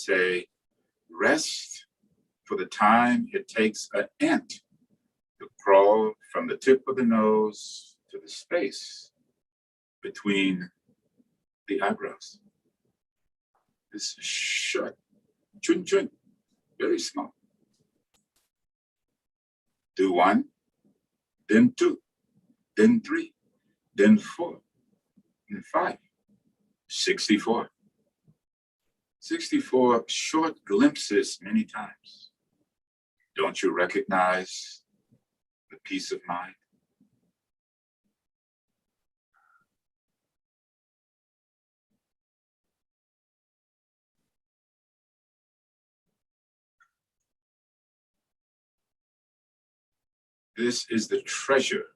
say, rest for the time it takes an ant to crawl from the tip of the nose to the space between the eyebrows. This short, chun chun, very small. Do 1, then 2, then 3, then 4, then 5, 64. 64 short glimpses many times. Don't you recognize the peace of mind? This is the treasure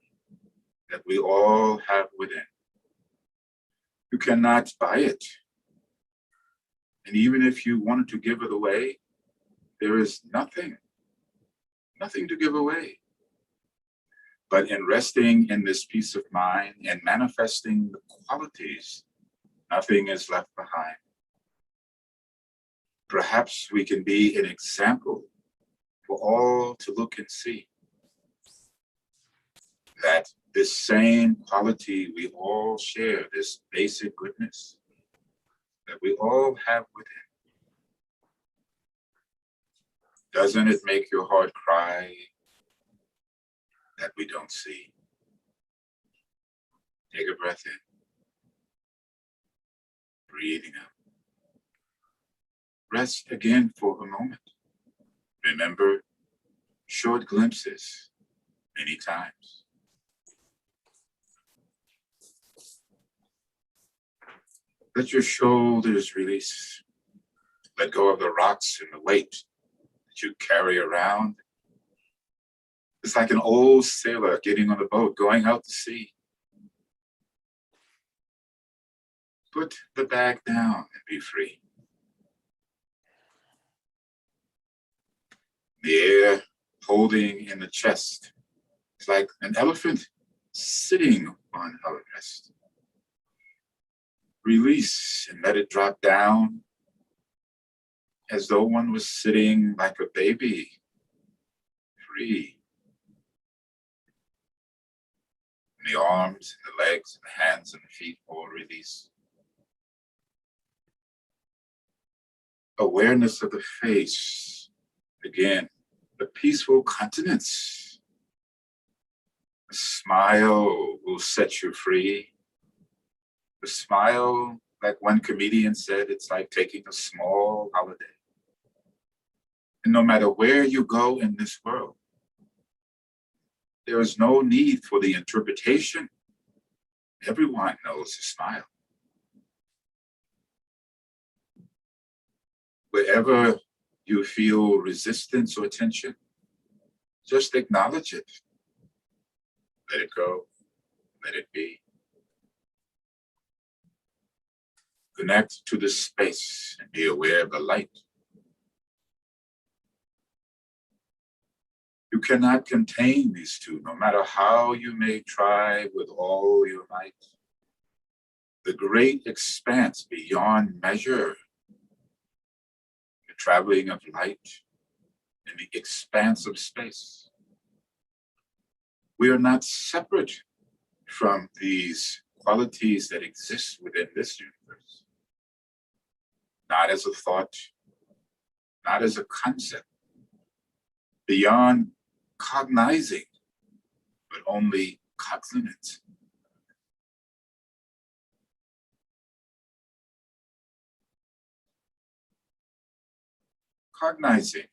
that we all have within. You cannot buy it. And even if you wanted to give it away, there is nothing to give away. But in resting in this peace of mind and manifesting the qualities, nothing is left behind. Perhaps we can be an example for all to look and see that this same quality we all share, this basic goodness that we all have within. Doesn't it make your heart cry that we don't see? Take a breath in, breathing out. Rest again for a moment. Remember, short glimpses many times. Let your shoulders release. Let go of the rocks and the weight that you carry around. It's like an old sailor getting on a boat, going out to sea. Put the bag down and be free. The air holding in the chest. It's like an elephant sitting on our chest. Release and let it drop down as though one was sitting like a baby, free. And the arms and the legs and the hands and the feet all release. Awareness of the face. Again, the peaceful countenance. A smile will set you free. The smile, like one comedian said, it's like taking a small holiday. And no matter where you go in this world, there is no need for the interpretation. Everyone knows a smile. Wherever you feel resistance or tension, just acknowledge it. Let it go, let it be. Connect to the space and be aware of the light. You cannot contain these two, no matter how you may try with all your might. The great expanse beyond measure, the traveling of light in the expanse of space. We are not separate from these qualities that exist within this universe. Not as a thought, not as a concept, beyond cognizing, but only cognizant. Cognizing,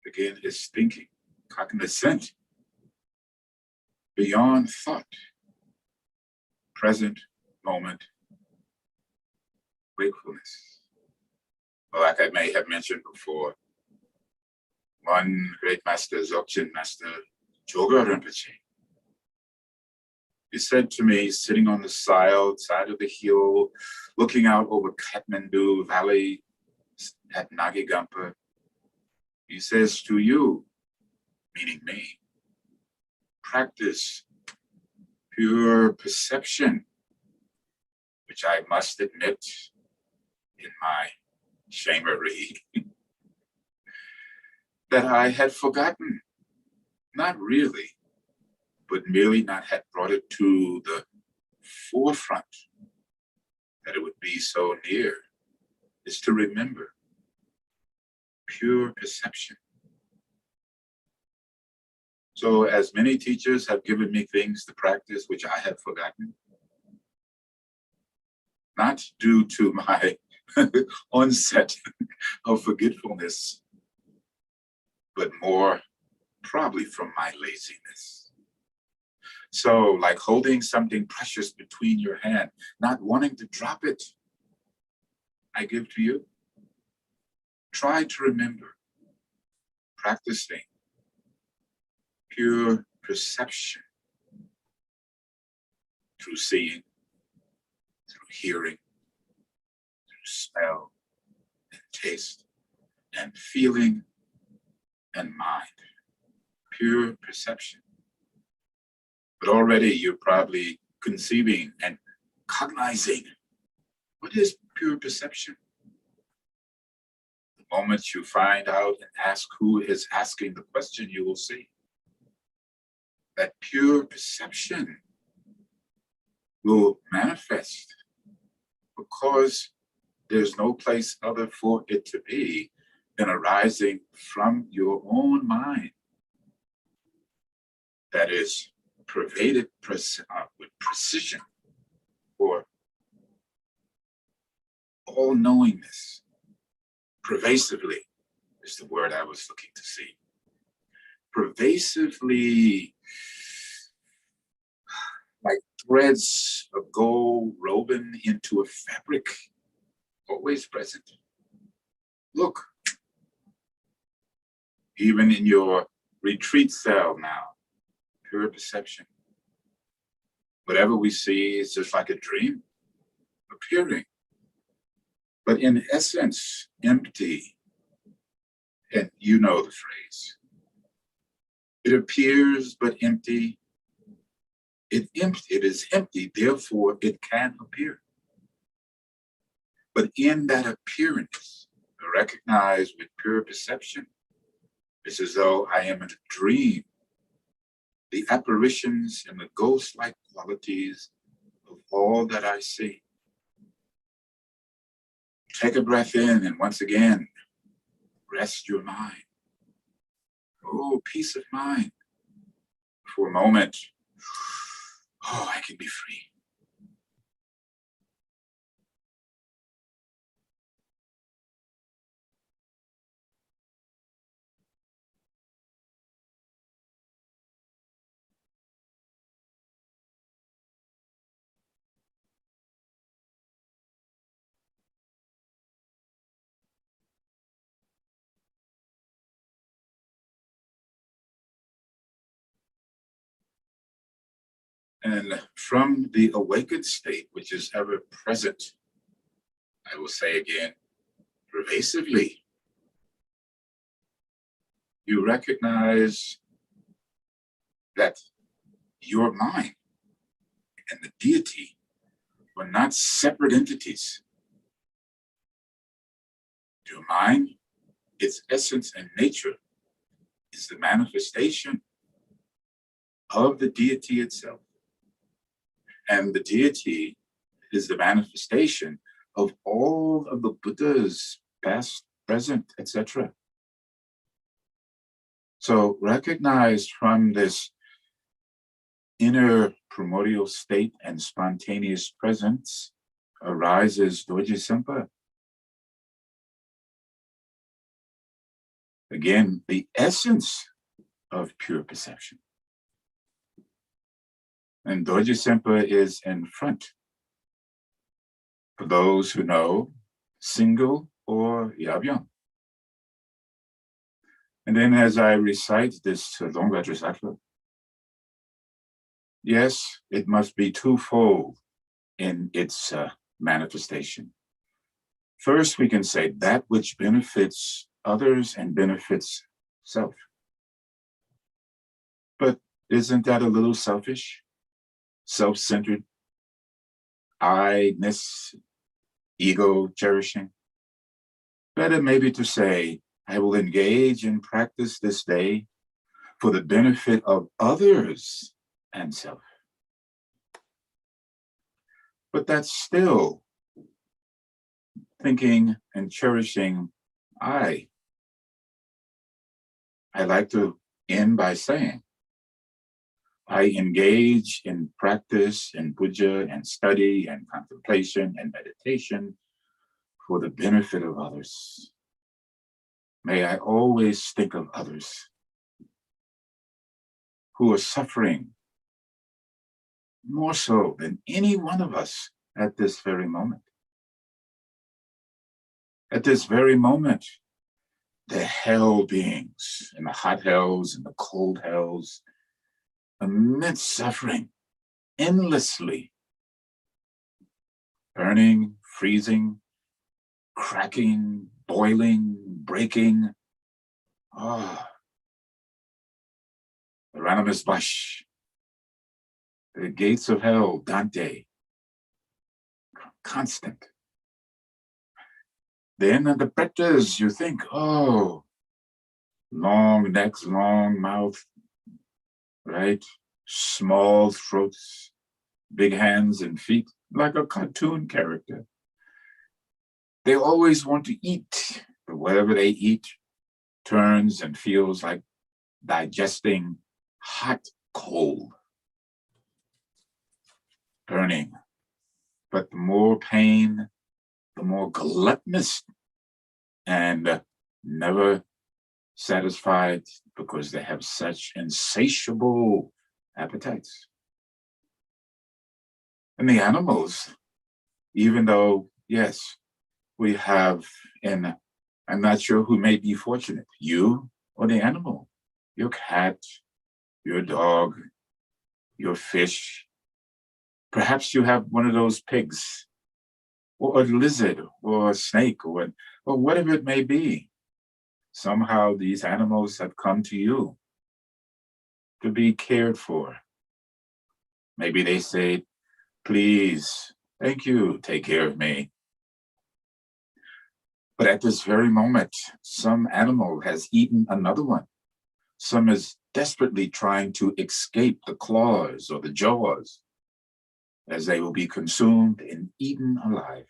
again, is thinking, cognizant, beyond thought, present moment, wakefulness. Well, like I may have mentioned before, one great master, Dzogchen master, Joga Rinpoche, he said to me, sitting on the side of the hill, looking out over Kathmandu Valley at Nagigampa, he says to you, meaning me, practice pure perception, which I must admit in my shamery, that I had forgotten, not really, but merely not had brought it to the forefront, that it would be so near, is to remember pure perception. So as many teachers have given me things to practice which I had forgotten, not due to my onset of forgetfulness, but more probably from my laziness. So like holding something precious between your hand, not wanting to drop it, I give to you. Try to remember practicing pure perception through seeing, through hearing, through smell and taste and feeling and mind. Pure perception. But already you're probably conceiving and cognizing. What is pure perception? The moment you find out and ask who is asking the question, you will see that pure perception will manifest because there's no place other for it to be than arising from your own mind that is pervaded with precision or all-knowingness. Pervasively is the word I was looking to see. Pervasively, like threads of gold woven into a fabric, always present. Look, even in your retreat cell now, pure perception. Whatever we see is just like a dream appearing, but in essence, empty. And you know the phrase. It appears but empty. It is empty, therefore it can appear. But in that appearance, recognized with pure perception, it's as though I am in a dream. The apparitions and the ghost-like qualities of all that I see. Take a breath in and once again, rest your mind. Oh, peace of mind. For a moment, oh, I can be free. And from the awakened state, which is ever present, I will say again, pervasively, you recognize that your mind and the deity were not separate entities. Your mind, its essence and nature, is the manifestation of the deity itself. And the deity is the manifestation of all of the Buddhas, past, present, etc. So recognize from this inner primordial state and spontaneous presence arises Dorje Sempa. Again, the essence of pure perception. And Dorje Sempa is in front. For those who know, single or Yabyang. And then as I recite this Longvajrasattva, yes, it must be twofold in its manifestation. First, we can say that which benefits others and benefits self. But isn't that a little selfish, self-centered, I-ness, ego cherishing? Better maybe to say, I will engage in practice this day for the benefit of others and self. But that's still thinking and cherishing I. I like to end by saying, I engage in practice and puja and study and contemplation and meditation for the benefit of others. May I always think of others who are suffering more so than any one of us at this very moment. At this very moment, the hell beings in the hot hells and the cold hells, immense suffering, endlessly, burning, freezing, cracking, boiling, breaking. Ah, Hieronymus Bosch, the gates of hell, Dante, constant. Then the pretas, you think, oh, long necks, long mouth, right? Small throats, big hands and feet, like a cartoon character. They always want to eat, but whatever they eat turns and feels like digesting hot coal, burning. But the more pain, the more gluttonous and never satisfied because they have such insatiable appetites. And the animals, even though, yes, we have, and I'm not sure who may be fortunate, you or the animal, your cat, your dog, your fish. Perhaps you have one of those pigs, or a lizard, or a snake, or whatever it may be. Somehow these animals have come to you to be cared for. Maybe they say, please, thank you, take care of me. But at this very moment, some animal has eaten another one. Some is desperately trying to escape the claws or the jaws, as they will be consumed and eaten alive.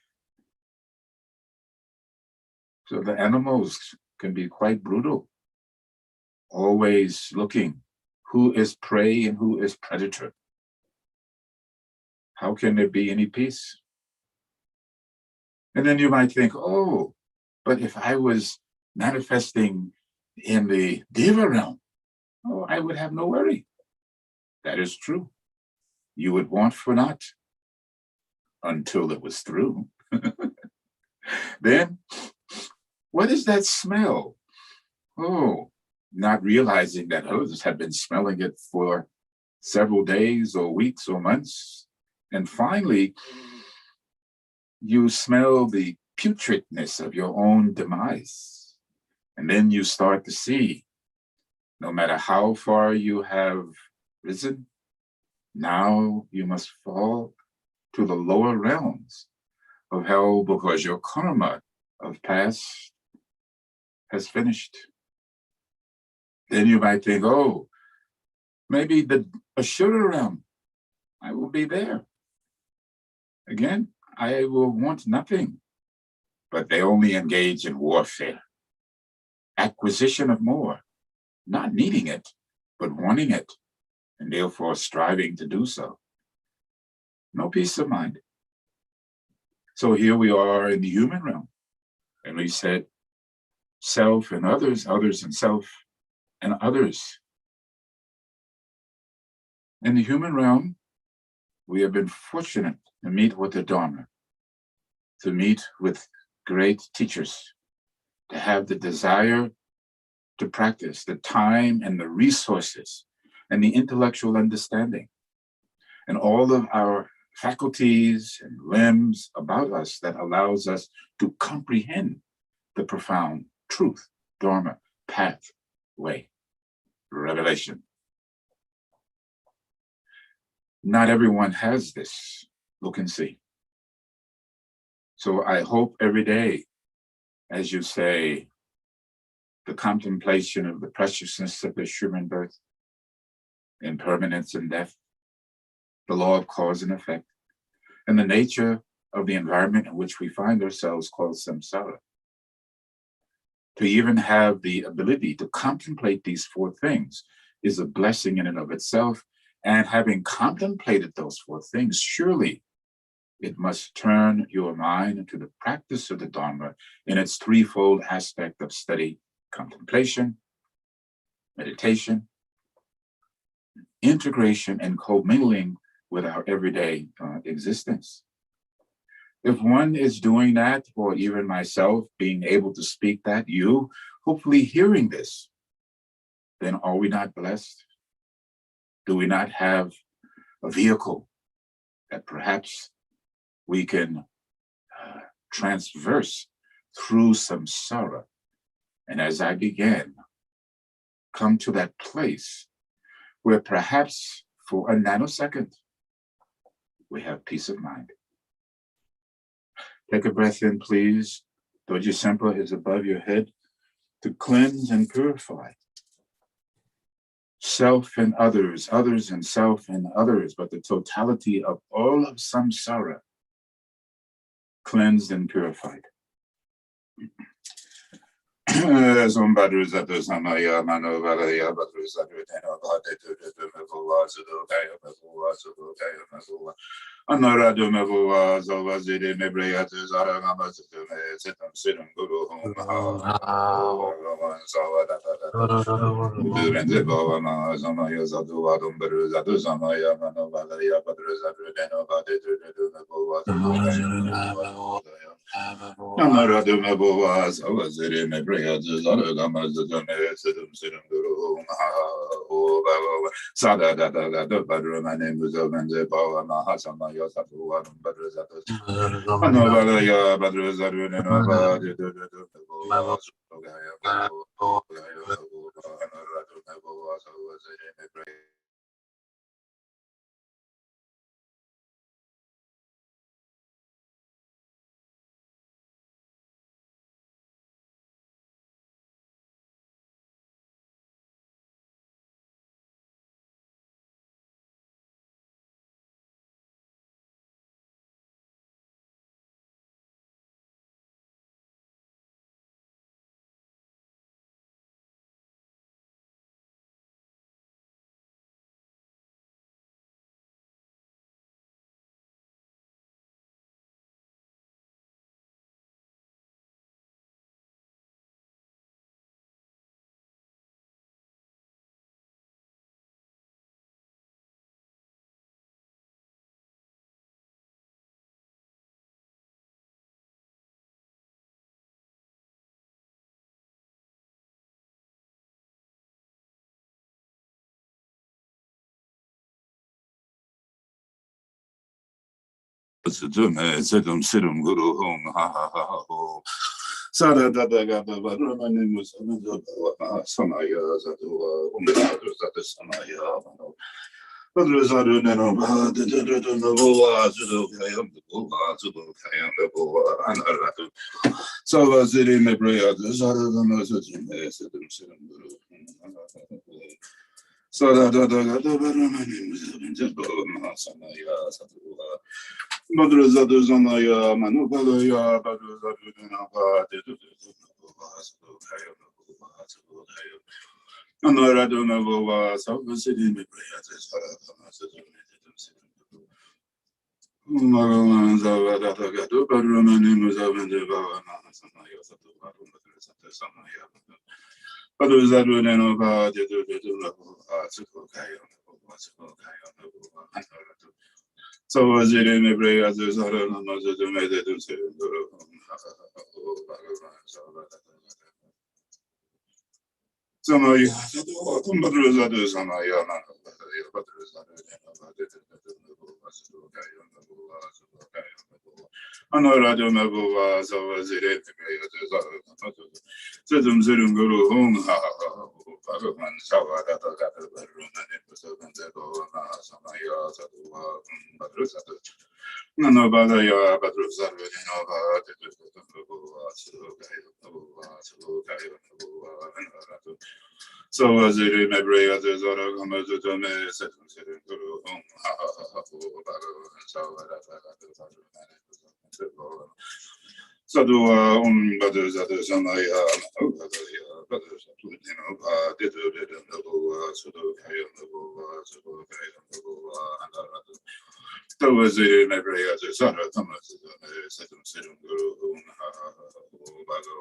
So the animals can be quite brutal, always looking who is prey and who is predator. How can there be any peace? And then you might think, oh, but if I was manifesting in the Deva realm, oh, I would have no worry. That is true. You would want for naught until it was through. Then, what is that smell? Oh, not realizing that others have been smelling it for several days or weeks or months. And finally, you smell the putridness of your own demise. And then you start to see, no matter how far you have risen, now you must fall to the lower realms of hell because your karma of past has finished. Then you might think, oh, maybe the Ashura realm, I will be there. Again, I will want nothing, but they only engage in warfare, acquisition of more, not needing it, but wanting it, and therefore striving to do so. No peace of mind. So here we are in the human realm, and we said self and others, others and self and others. In the human realm, we have been fortunate to meet with the Dharma, to meet with great teachers, to have the desire to practice, the time and the resources and the intellectual understanding, and all of our faculties and limbs about us that allows us to comprehend the profound truth, Dharma, path, way, revelation. Not everyone has this. Look and see. So I hope every day as you say, the contemplation of the preciousness of the human birth, impermanence and death, the law of cause and effect, and the nature of the environment in which we find ourselves called samsara. To even have the ability to contemplate these four things is a blessing in and of itself. And having contemplated those four things, surely it must turn your mind into the practice of the Dharma in its threefold aspect of study, contemplation, meditation, integration, and commingling with our everyday existence. If one is doing that, or even myself being able to speak that, you hopefully hearing this, then are we not blessed? Do we not have a vehicle that perhaps we can transverse through samsara? And as I began, come to that place where perhaps for a nanosecond, we have peace of mind. Take a breath in, please. Doji Sempa is above your head to cleanse and purify self and others, others and self and others, but the totality of all of samsara cleansed and purified. So was it in my brain as a sort of commerce to me, set him guru, ha ha ha ha, so Sadu Buddhist Samaya, Buddhist, did Sudo Kaya, Sudo Kaya, so was it in every other son of Thomas, Setum Guru, Bago,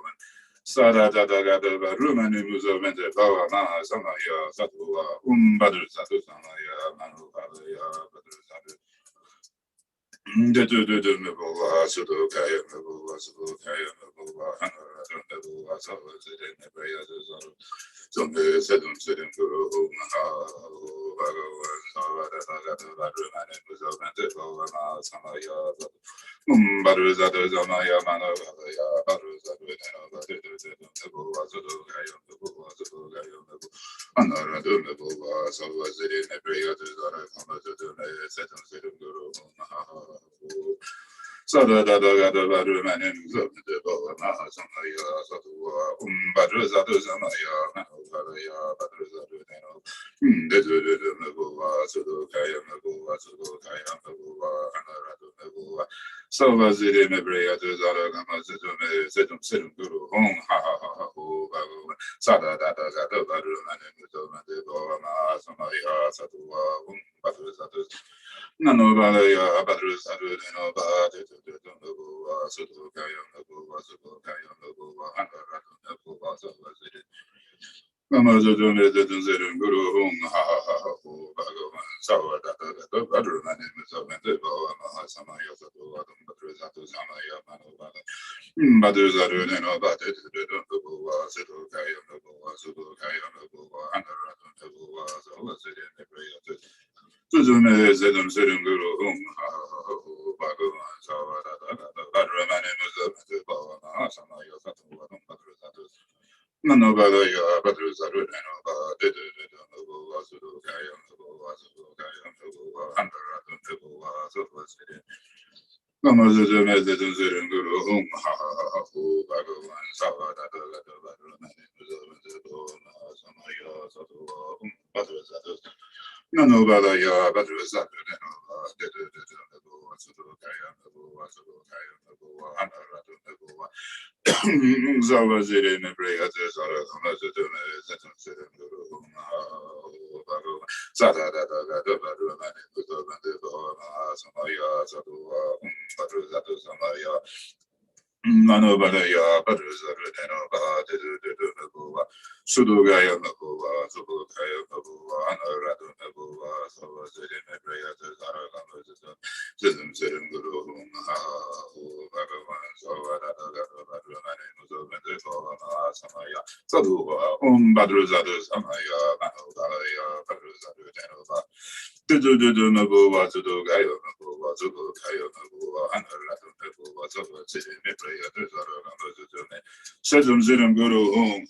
Sada Dada, Roman Muzo, and the Bawa Samaya, Satu, Badr Satu Samaya, Manu Padaya, Badr Satu. The Mabula, Sudo Kaya, Mabula, Sudo Kaya, Mabula, Mabula, so was it in every other son of Setum Setum Guru, Baruza Zamaya Mana, Baruza, Another so was it in every other Setum Guru. Sada da da da baru manim the Boma Samaya Satua Badruza Samaya Manaya Badruza the Nabua Sudo Kaya Nabua Sudo Kaya Nabua Anaradu Nabua. So was it in every other Setum Guru Hong Ha Ha Ha Ha Sada da da da baru manim the Boma Samaya Satua Badruza. Nanobalaya Badrus Adudino Badi to Sudu Kayam Nabuva Sudu Kayam Nabuva Anaratu Nabuva Savazid. Namazudun Zedun Guru Hum Ha Ha Ha Hu Bhagavan Savadata Badruman Zavendeva Mahasamaya Sadu Adam Badruzatu Samaya Manubala Badruzadunino Badi to Nabuva Sudu Kayam Nabuva Sudu Kayam Nabuva Anaratu Nabuva Savazid in the prayer. Suzume Zedum Sedum Guru Hum Bhagavan Savadata Badramani Muzavatu Bhavana Samaya Satu Adam Badruzatus. Nanobalaya Badruzadu Nanoba did Sudu Kayam Sudu Kayam Sudu Andaratu Nabuva Suvasidi. Namazume Zedum Sedum Guru Hum Bhagavan Savadata Badramani Muzavatu Samaya Satu Badruzatus. Nanobalaya Badruzadu Nanoba did Sudu Kayam Nabuva Andaratu Nabuva. Zawazir in the Brayas are Hamazadun, Sada Samaya Sadua, Badruzatu Samaya. Manobalaya Badruzarudano Badu Sudugaya Nabua, Subukaya Nabua, Anaradu Nabua, so was it in the Brayas are Zim Zim Guru, Bhagavan, so Samaya, Sadua, Badruzadu Samaya, Manobalaya Badruzadu Danova. Do Nabua, Sudugaya Nabua, Subukaya Nabua, Anaradu Nabua, so was it in the Sedum Zidum Guru Hum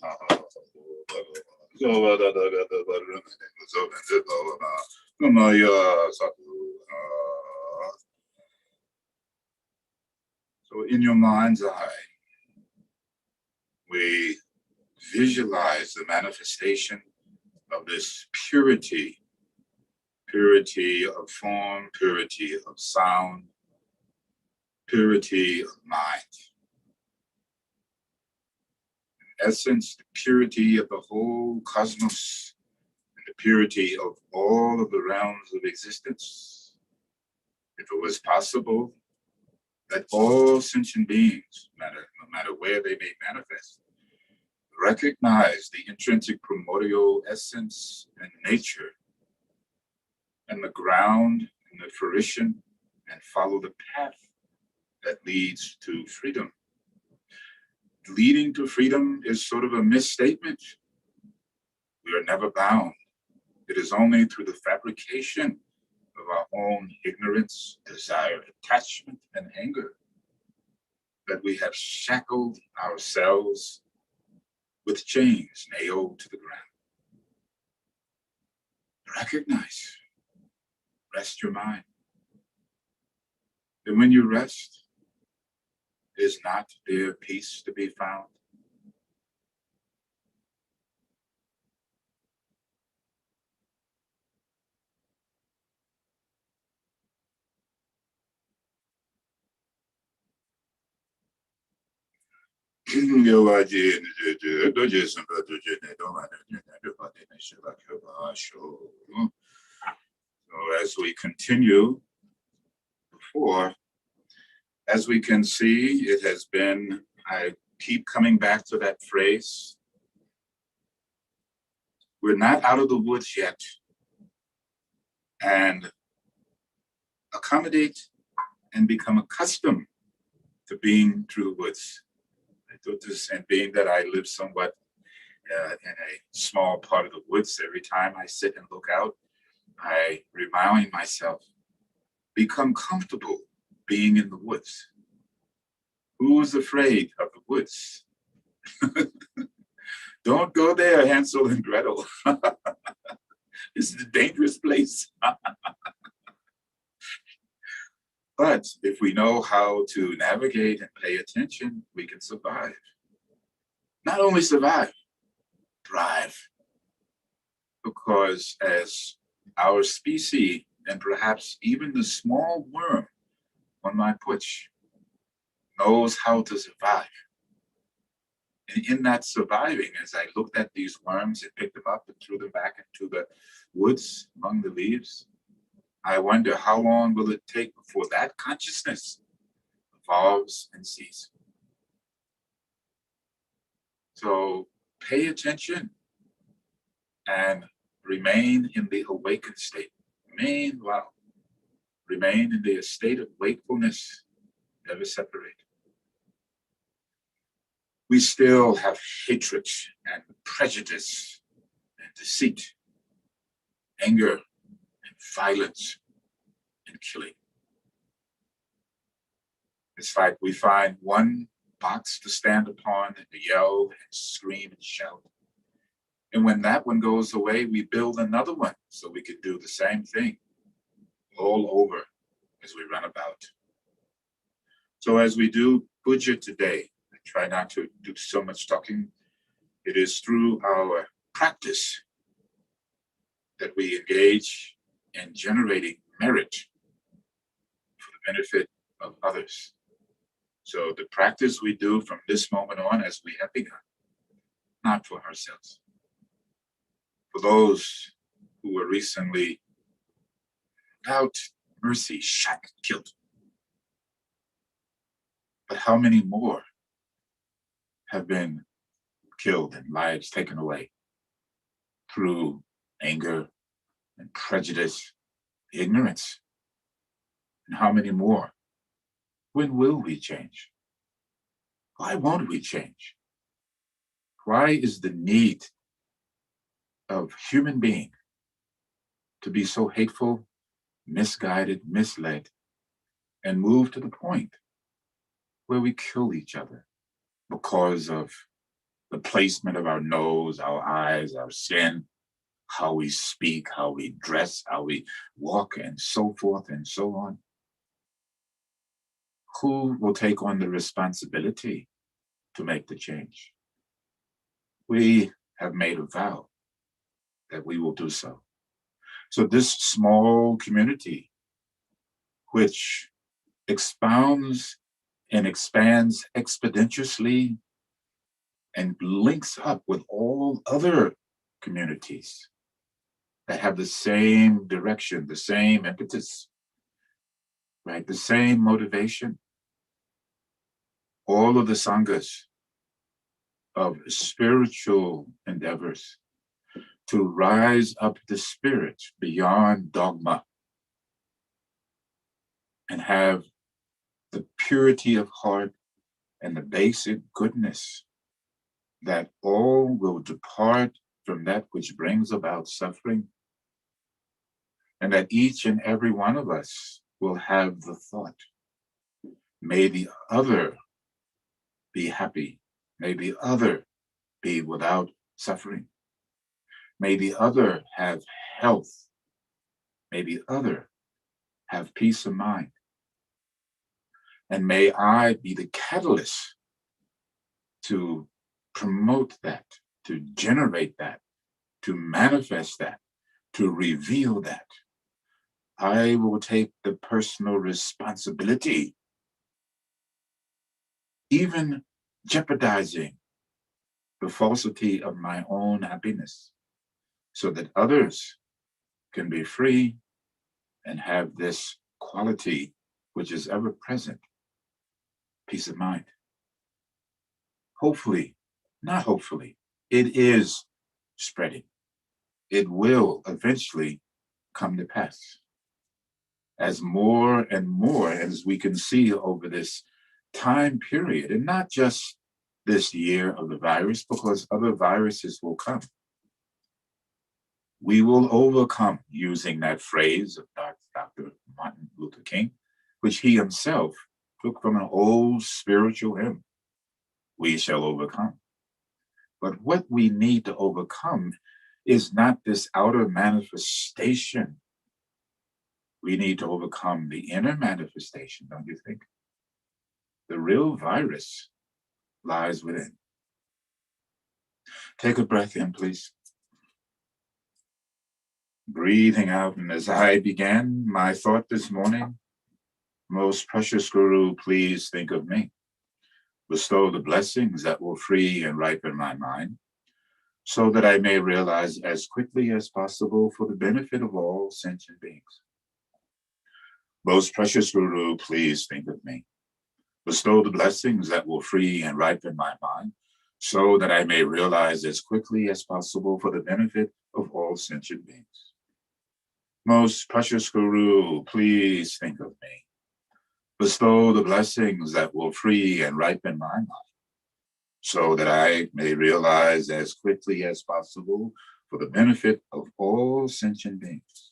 So in your mind's eye, we visualize the manifestation of this purity of form, purity of sound, purity of mind. In essence, the purity of the whole cosmos, and the purity of all of the realms of existence. If it was possible that all sentient beings, no matter where they may manifest, recognize the intrinsic primordial essence and nature and the ground and the fruition, and follow the path that leads to freedom. Leading to freedom is sort of a misstatement. We are never bound. It is only through the fabrication of our own ignorance, desire, attachment, and anger that we have shackled ourselves with chains nailed to the ground. Recognize, rest your mind. And when you rest, is not there peace to be found? So as we continue before, as we can see, it has been, I keep coming back to that phrase. We're not out of the woods yet. And accommodate and become accustomed to being through the woods. And being that I live somewhat in a small part of the woods, every time I sit and look out, I remind myself, become comfortable being in the woods. Who's afraid of the woods? Don't go there, Hansel and Gretel. This is a dangerous place. But if we know how to navigate and pay attention, we can survive. Not only survive, thrive. Because as our species, and perhaps even the small worm on my porch, knows how to survive. And in that surviving, as I looked at these worms and picked them up and threw them back into the woods among the leaves, I wonder how long will it take before that consciousness evolves and sees. So pay attention and remain in the awakened state. Meanwhile, remain in the state of wakefulness, never separate. We still have hatred and prejudice and deceit, anger and violence and killing. It's like we find one box to stand upon and to yell and scream and shout. And when that one goes away, we build another one so we can do the same thing all over as we run about. So as we do puja today, I try not to do so much talking. It is through our practice that we engage in generating merit for the benefit of others. So the practice we do from this moment on as we have begun, not for ourselves. For those who were recently, without mercy, shot and killed. But how many more have been killed and lives taken away through anger and prejudice, ignorance? And how many more? When will we change? Why won't we change? Why is the need of human being to be so hateful, misguided, misled, and move to the point where we kill each other because of the placement of our nose, our eyes, our skin, how we speak, how we dress, how we walk, and so forth and so on? Who will take on the responsibility to make the change? We have made a vow that we will do so. So this small community, which expounds and expands expeditiously and links up with all other communities that have the same direction, the same impetus, right? The same motivation. All of the sanghas of spiritual endeavors to rise up the spirit beyond dogma and have the purity of heart and the basic goodness that all will depart from that which brings about suffering, and that each and every one of us will have the thought, may the other be happy, may the other be without suffering, may the other have health, may the other have peace of mind, and may I be the catalyst to promote that, to generate that, to manifest that, to reveal that. I will take the personal responsibility, even jeopardizing the falsity of my own happiness so that others can be free and have this quality which is ever present, peace of mind. Hopefully, not hopefully, it is spreading. It will eventually come to pass. As more and more, as we can see over this time period, and not just this year of the virus, because other viruses will come. We will overcome, using that phrase of Dr. Martin Luther King, which he himself took from an old spiritual hymn. We shall overcome. But what we need to overcome is not this outer manifestation. We need to overcome the inner manifestation, don't you think? The real virus lies within. Take a breath in, please. Breathing out, and as I began my thought this morning, most precious Guru, please think of me. Bestow the blessings that will free and ripen my mind, so that I may realize as quickly as possible for the benefit of all sentient beings. Most precious Guru, please think of me. Bestow the blessings that will free and ripen my mind, so that I may realize as quickly as possible for the benefit of all sentient beings. Most precious Guru, please think of me. Bestow the blessings that will free and ripen my mind, so that I may realize as quickly as possible for the benefit of all sentient beings.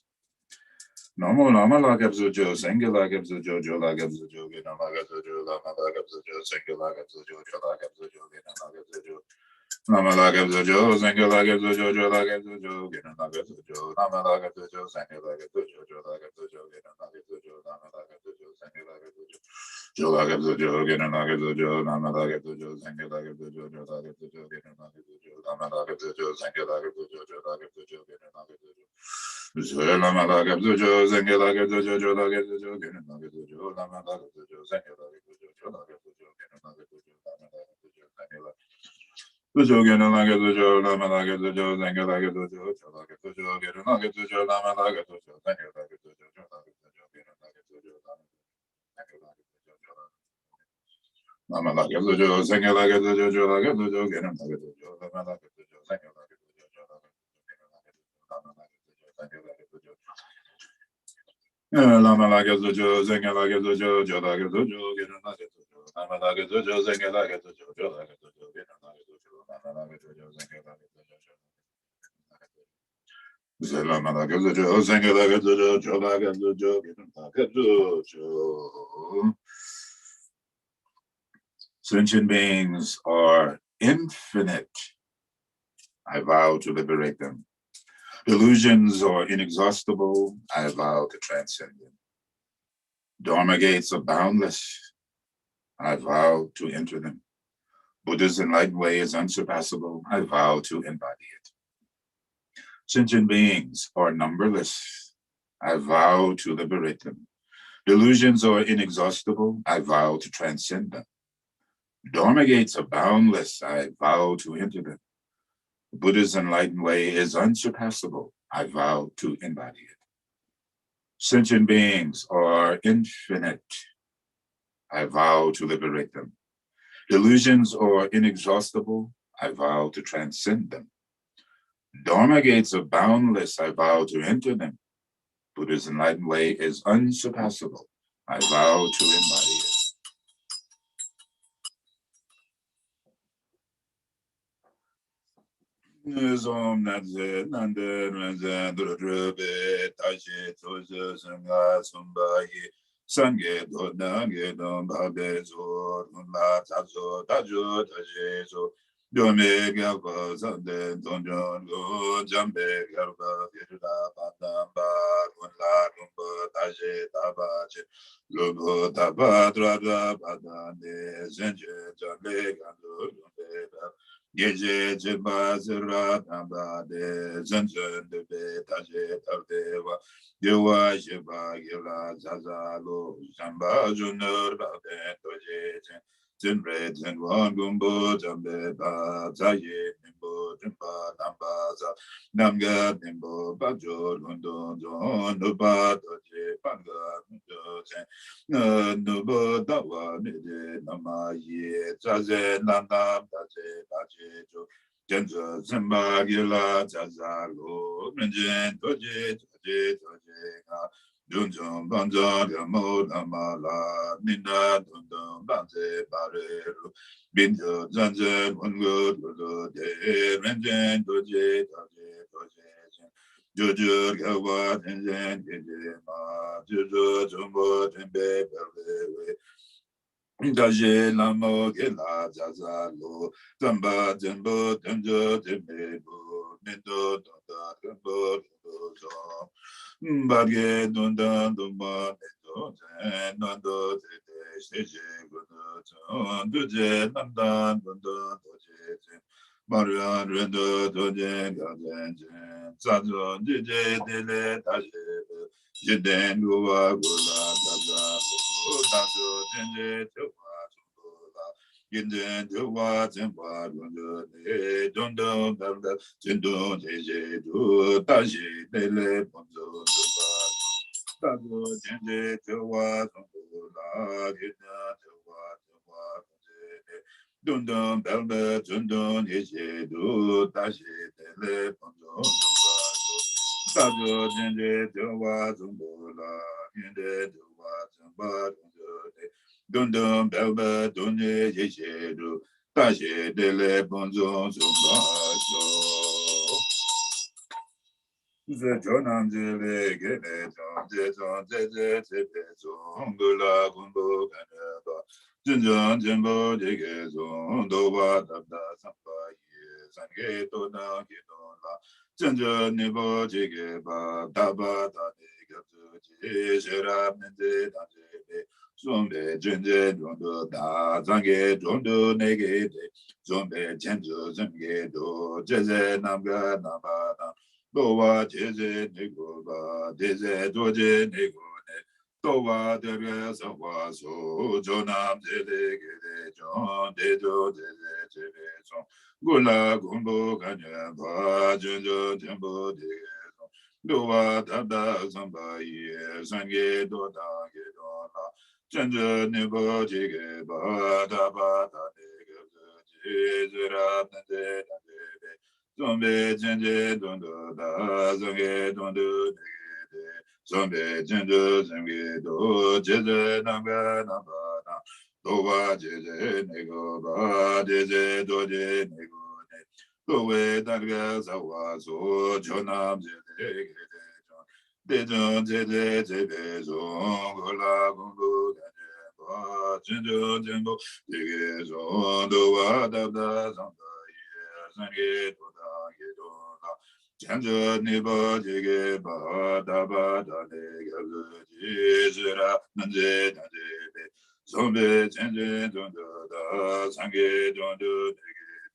Namo Lama Lagabzujo, Sangala Gabzujo, Jola Gabzujo, Genama Gabzujo, Lama Lagabzujo, Sangala Gabzujo, Jola Gabzujo, Genama Gabzujo. Lama Lagabzujo, Sangala Gabzujo, Jola Gabzujo, Genama Gabzujo, Lama Lagabzujo, Sangala Gabzujo, Jola Gabzujo, Genama Gabzujo, Lama Lagabzujo, Sangala Gabzujo. Jola Gabzujo, Genama Gabzujo, Lama Lagabzujo, Sangala Gabzujo, Jola Gabzujo, Genama Gabzujo, Lama Lagabzujo, Sangala Gabzujo, Jola Gabzujo, Genama Gabzujo. Lama Lagabzujo, Sangala Gabzujo, Jola Gabzujo, Genama Gabzujo, Lama Lagabzujo, Sangala Gabzujo, Jola Gabzujo, Genama Gabzujo, Lama Lagabzujo, Sangala Gabzujo, Genama Gabzujo, Lama Lagabzujo, Sangala Gabzujo, Jola Gabzujo, Genama Gabzujo, Lama Lagabzujo, Sangala Gabzujo, Jola Gabzujo, Genama Gabzujo, Lama Lagabzujo, Sangala Gabzujo, Jola Gabzujo, Genama Gabzujo, Lama Lagabzujo, Sangala Gabzujo, Jola Gabzujo, Lama Lagabzujo, Sangala Gabzujo. Lama Lagabzujo, Sangala Gabzujo, Jola Gabzujo, Genama Gabzujo, Lama Lagabzujo, Sangala Gabzujo, Jola Gabzujo, Genama Gabzujo, Lama Lagabzujo, Sangala Gabzujo, Lama Lagabzujo, Sangala Gabzujo, Jola Gabzujo, Genama Gabzujo. Sentient beings are infinite. I vow to liberate them. Delusions are inexhaustible. I vow to transcend them. Dharma gates are boundless. I vow to enter them. Buddha's enlightened way is unsurpassable. I vow to embody it. Sentient beings are numberless. I vow to liberate them. Delusions are inexhaustible. I vow to transcend them. Dharma gates are boundless. I vow to enter them. Buddha's enlightened way is unsurpassable. I vow to embody it. Sentient beings are infinite. I vow to liberate them. Delusions are inexhaustible. I vow to transcend them. Dharma gates are boundless. I vow to enter them. Buddha's enlightened way is unsurpassable. I vow to embody it. Nizom Nadze Nande Renze Drube Tashi Toja Sanga Sumbayi Sange Dodange Dombabe Zor Unla Tazo Tajo Tajezo Dome Gaba Sande Donjon Go Jambe Garba Virda Badamba Unla Rumba Taje Tabaje Lubo Tabadra Badane Zenje Jale Gandu Rumbe Yeje jeba zera tamba de zenzen de be taje tardewa dewa jeba gela zazalo zamba junur ba de toje Jinre Jinwan Gumbo Jambe Ba Zaye Nimbo Jimba Namba Za Namga Nimbo Bajo Lundo Jon Nuba Doje Panga Nudo Zen Nubo Dawa Nide Nama Ye Zaze Nanam Daje Baje Jo Genzo Zimba Gila Zazalo Minjin Doje Doje Doje Dunjum Banza Yamo Namala Nina Dundum Banze Bareru Binjo Zanze Mungo Dodo De Renjen Doje Doje Doje Jojo Gawa Tenjen Gede Ma Jojo Jumbo Jembe Bele Daje Lamo Gela Zazalo Zamba Zembo Tenjo Tembe Nendo Doda Tembo Dodo Bagye Dunda Dumba Nendo Nando Tete Sheje Gudu Duje Nanda Dunda Doje Maria Rendo Doje Gazen Zazo Dije Dele Daje Jiden Gua Gula Daza Dazo Jenje Tewa Tumbola Yinjen Tewa Zemba Dunde Dundo Belda Jindo Jeje Du Daji Dele Bonzo Dumba Dazo Jenje Tewa Tumbola Yina Tewa Tewa Dundum Belda Jundun Jeje Du Daji Dele Bonzo Dumba Dazo Jenje Tewa Tumbola Yinde Tewa Zemba Dundum Belda Dunye Jeje Taje dele bonzo zumbaso. Ze jonam zele gele zon ze zongula gumbo kaneba. Junjon jimbo jege zon doba dabda samba ye sange to na gito la. Junjon nibo jege ba daba da de gatu je sherab nende da je Zombe jenje jondo da zange jondo nege de zombe jenjo zemge do jeze namga namada dowa jeze nego ba jeze doje nego ne dowa debe sawa so jonam jele gede jon de do jeze jebe son gula gumbo kanya ba jenjo jembo de dowa dabda zamba ye zange do da ge do la Chandra Nibo Jige Bada Bada Nega Jizra Nande Nande Zombe Jende Dondo Da Zonge Dondo Nege Zombe Jendo Zemge Do Jeze Nanga Nambana Dowa Jeze Nego Ba Jeze Doje Nego Ne Dowe Darga Zawa So Jonam Jede Dejon Jede Jebe Zongola Gongo Jinjo Jimbo Jige Zondo Wadabda Zamba Ye Zange Toda Gedona Janjo Nibo Jige Bada Nega Jizra Nanje Nanje Zombe Jenge Dondo Da Zange Dondo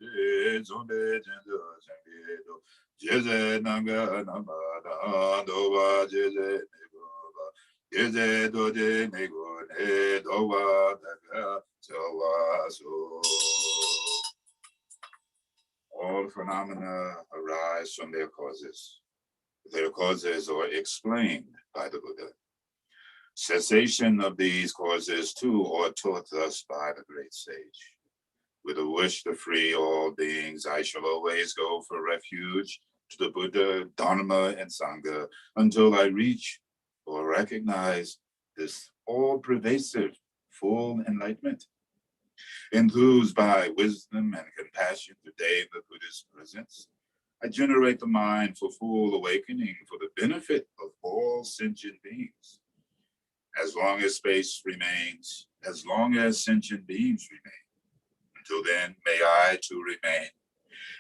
Nege Zombe Jendo Zange Do Jeze Nanga Namada Doba Jeze Jeze doje nego ne dowa daga jawa so. All phenomena arise from their causes. Their causes are explained by the Buddha. Cessation of these causes too are taught us by the great sage. With a wish to free all beings, I shall always go for refuge to the Buddha, Dharma, and Sangha until I reach or recognize this all-pervasive full enlightenment. Enthused by wisdom and compassion today in the Buddhist presence, I generate the mind for full awakening for the benefit of all sentient beings. As long as space remains, as long as sentient beings remain, until then may I too remain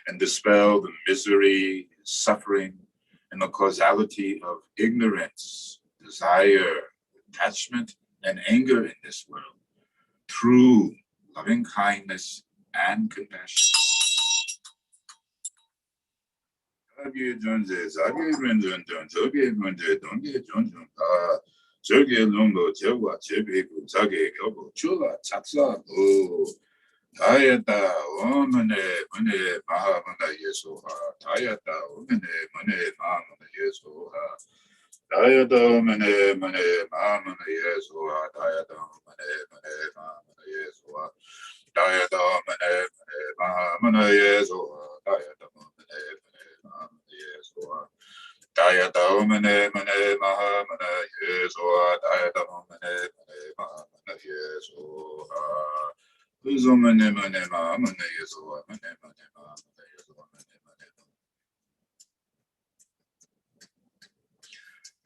and dispel the misery, suffering, and the causality of ignorance, desire, attachment, and anger in this world through loving kindness and compassion. 저게 놈도 저와 제비고 자기 여보 줄라 착사고 다였다 오면에 문에 마음나 예수하 다였다 오면에 문에 마음나 예수하 다였다 오면에 문에 마음나 예수하 다였다 오면에 문에 마음나 예수하 다였다 오면에 문에 마음나 예수하 다였다 오면에 문에 마음나 예수하 다야다 오메네 메네 마하 메네 예수아 다야다 오메네 메네 마하 메네 예수아 그조메네 메네 마하 메네 예수아 메네 메네 마하 메네 예수아 메네 메네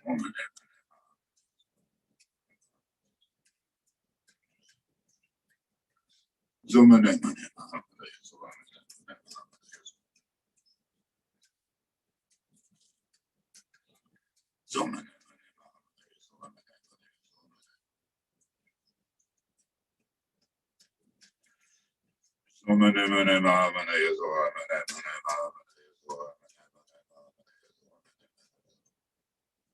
오메네 조메네 메네 마하 메네 예수아 메네 메네 마하 메네 예수아 조메네 메네 마하 메네 예수아 메네 메네 조메네 메네 마하 메네 예수아 메네 메네 마하 메네 예수아 메네 메네 마하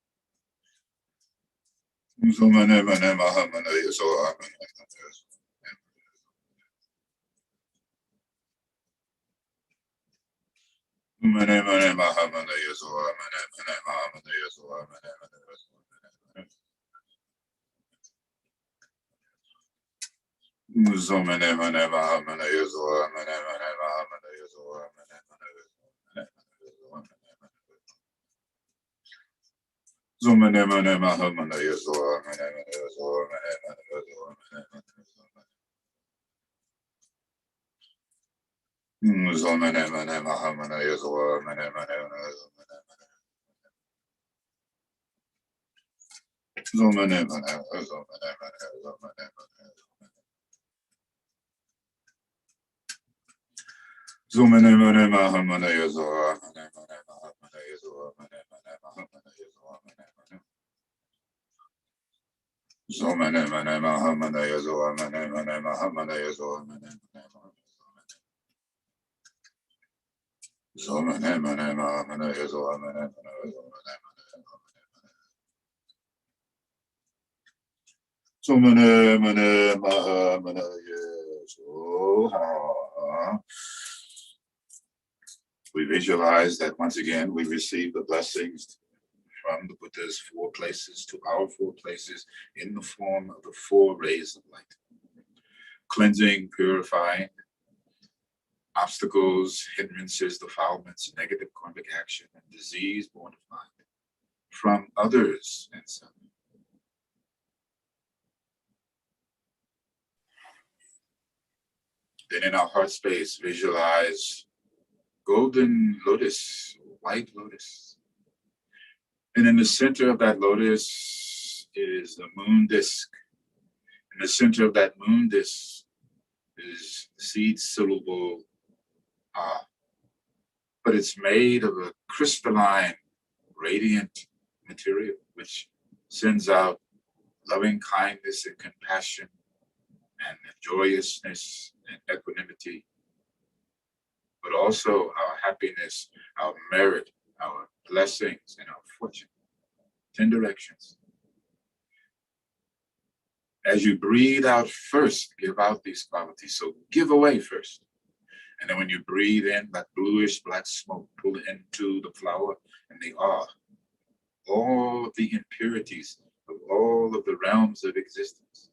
메네 예수아 조메네 메네 마하 메네 예수아 메네 메네 Mene mene maha mene Yeshua mene mene maha mene Yeshua mene mene Yeshua mene mene Muzo mene mene maha mene Yeshua mene mene maha mene Yeshua mene mene Yeshua mene mene Zo mene mene maha mene Yeshua mene mene Yeshua mene mene Yeshua mene mene Muzo mene mene maha mene Yeshua mene mene Zo mene mene Zo mene mene Zo mene mene Zumene mene maha mene Yeshua mene mene maha mene Yeshua mene mene maha mene Yeshua mene mene Zumene mene maha mene Yeshua mene mene maha mene Yeshua mene mene maha Zumene mene maha mene Yeshua mene mene Zumene mene maha mene Yeshua. We visualize that once again we receive the blessings from the Buddha's four places to our four places in the form of the four rays of light, cleansing, purifying obstacles, hindrances, defilements, negative karmic action, and disease born of mind from others and self. Then in our heart space, visualize golden lotus, white lotus. And in the center of that lotus is the moon disk. In the center of that moon disk is the seed syllable Ah. But it's made of a crystalline, radiant material which sends out loving kindness and compassion and joyousness and equanimity, but also our happiness, our merit, our blessings, and our fortune. 10 directions. As you breathe out first, give out these qualities. So give away first. And then when you breathe in, that bluish black smoke pull into the flower, and they are all of the impurities of all of the realms of existence.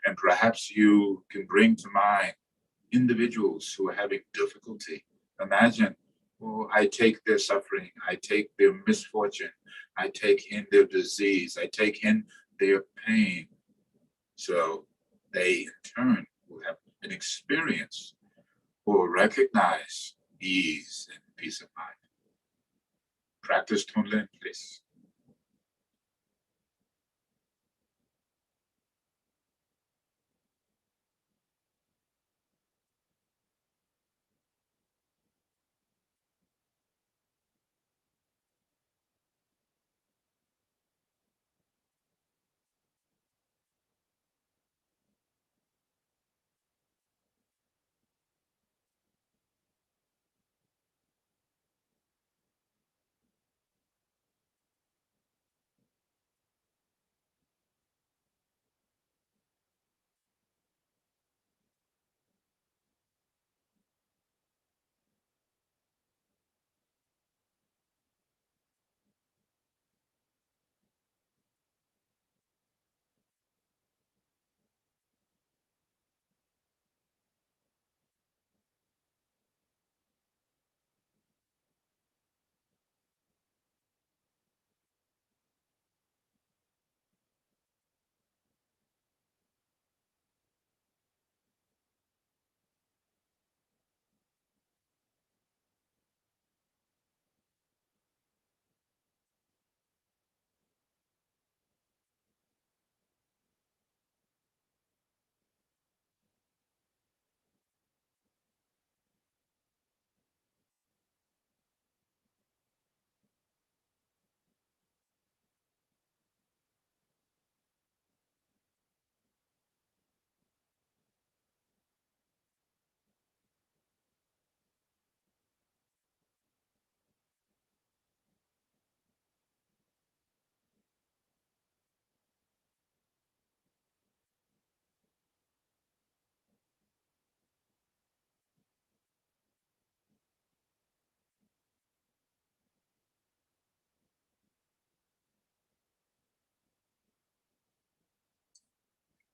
And perhaps you can bring to mind individuals who are having difficulty. Imagine, oh, I take their suffering, I take their misfortune, I take in their disease, I take in their pain. So they in turn will have an experience or recognize ease and peace of mind. Practice Tunlen, please.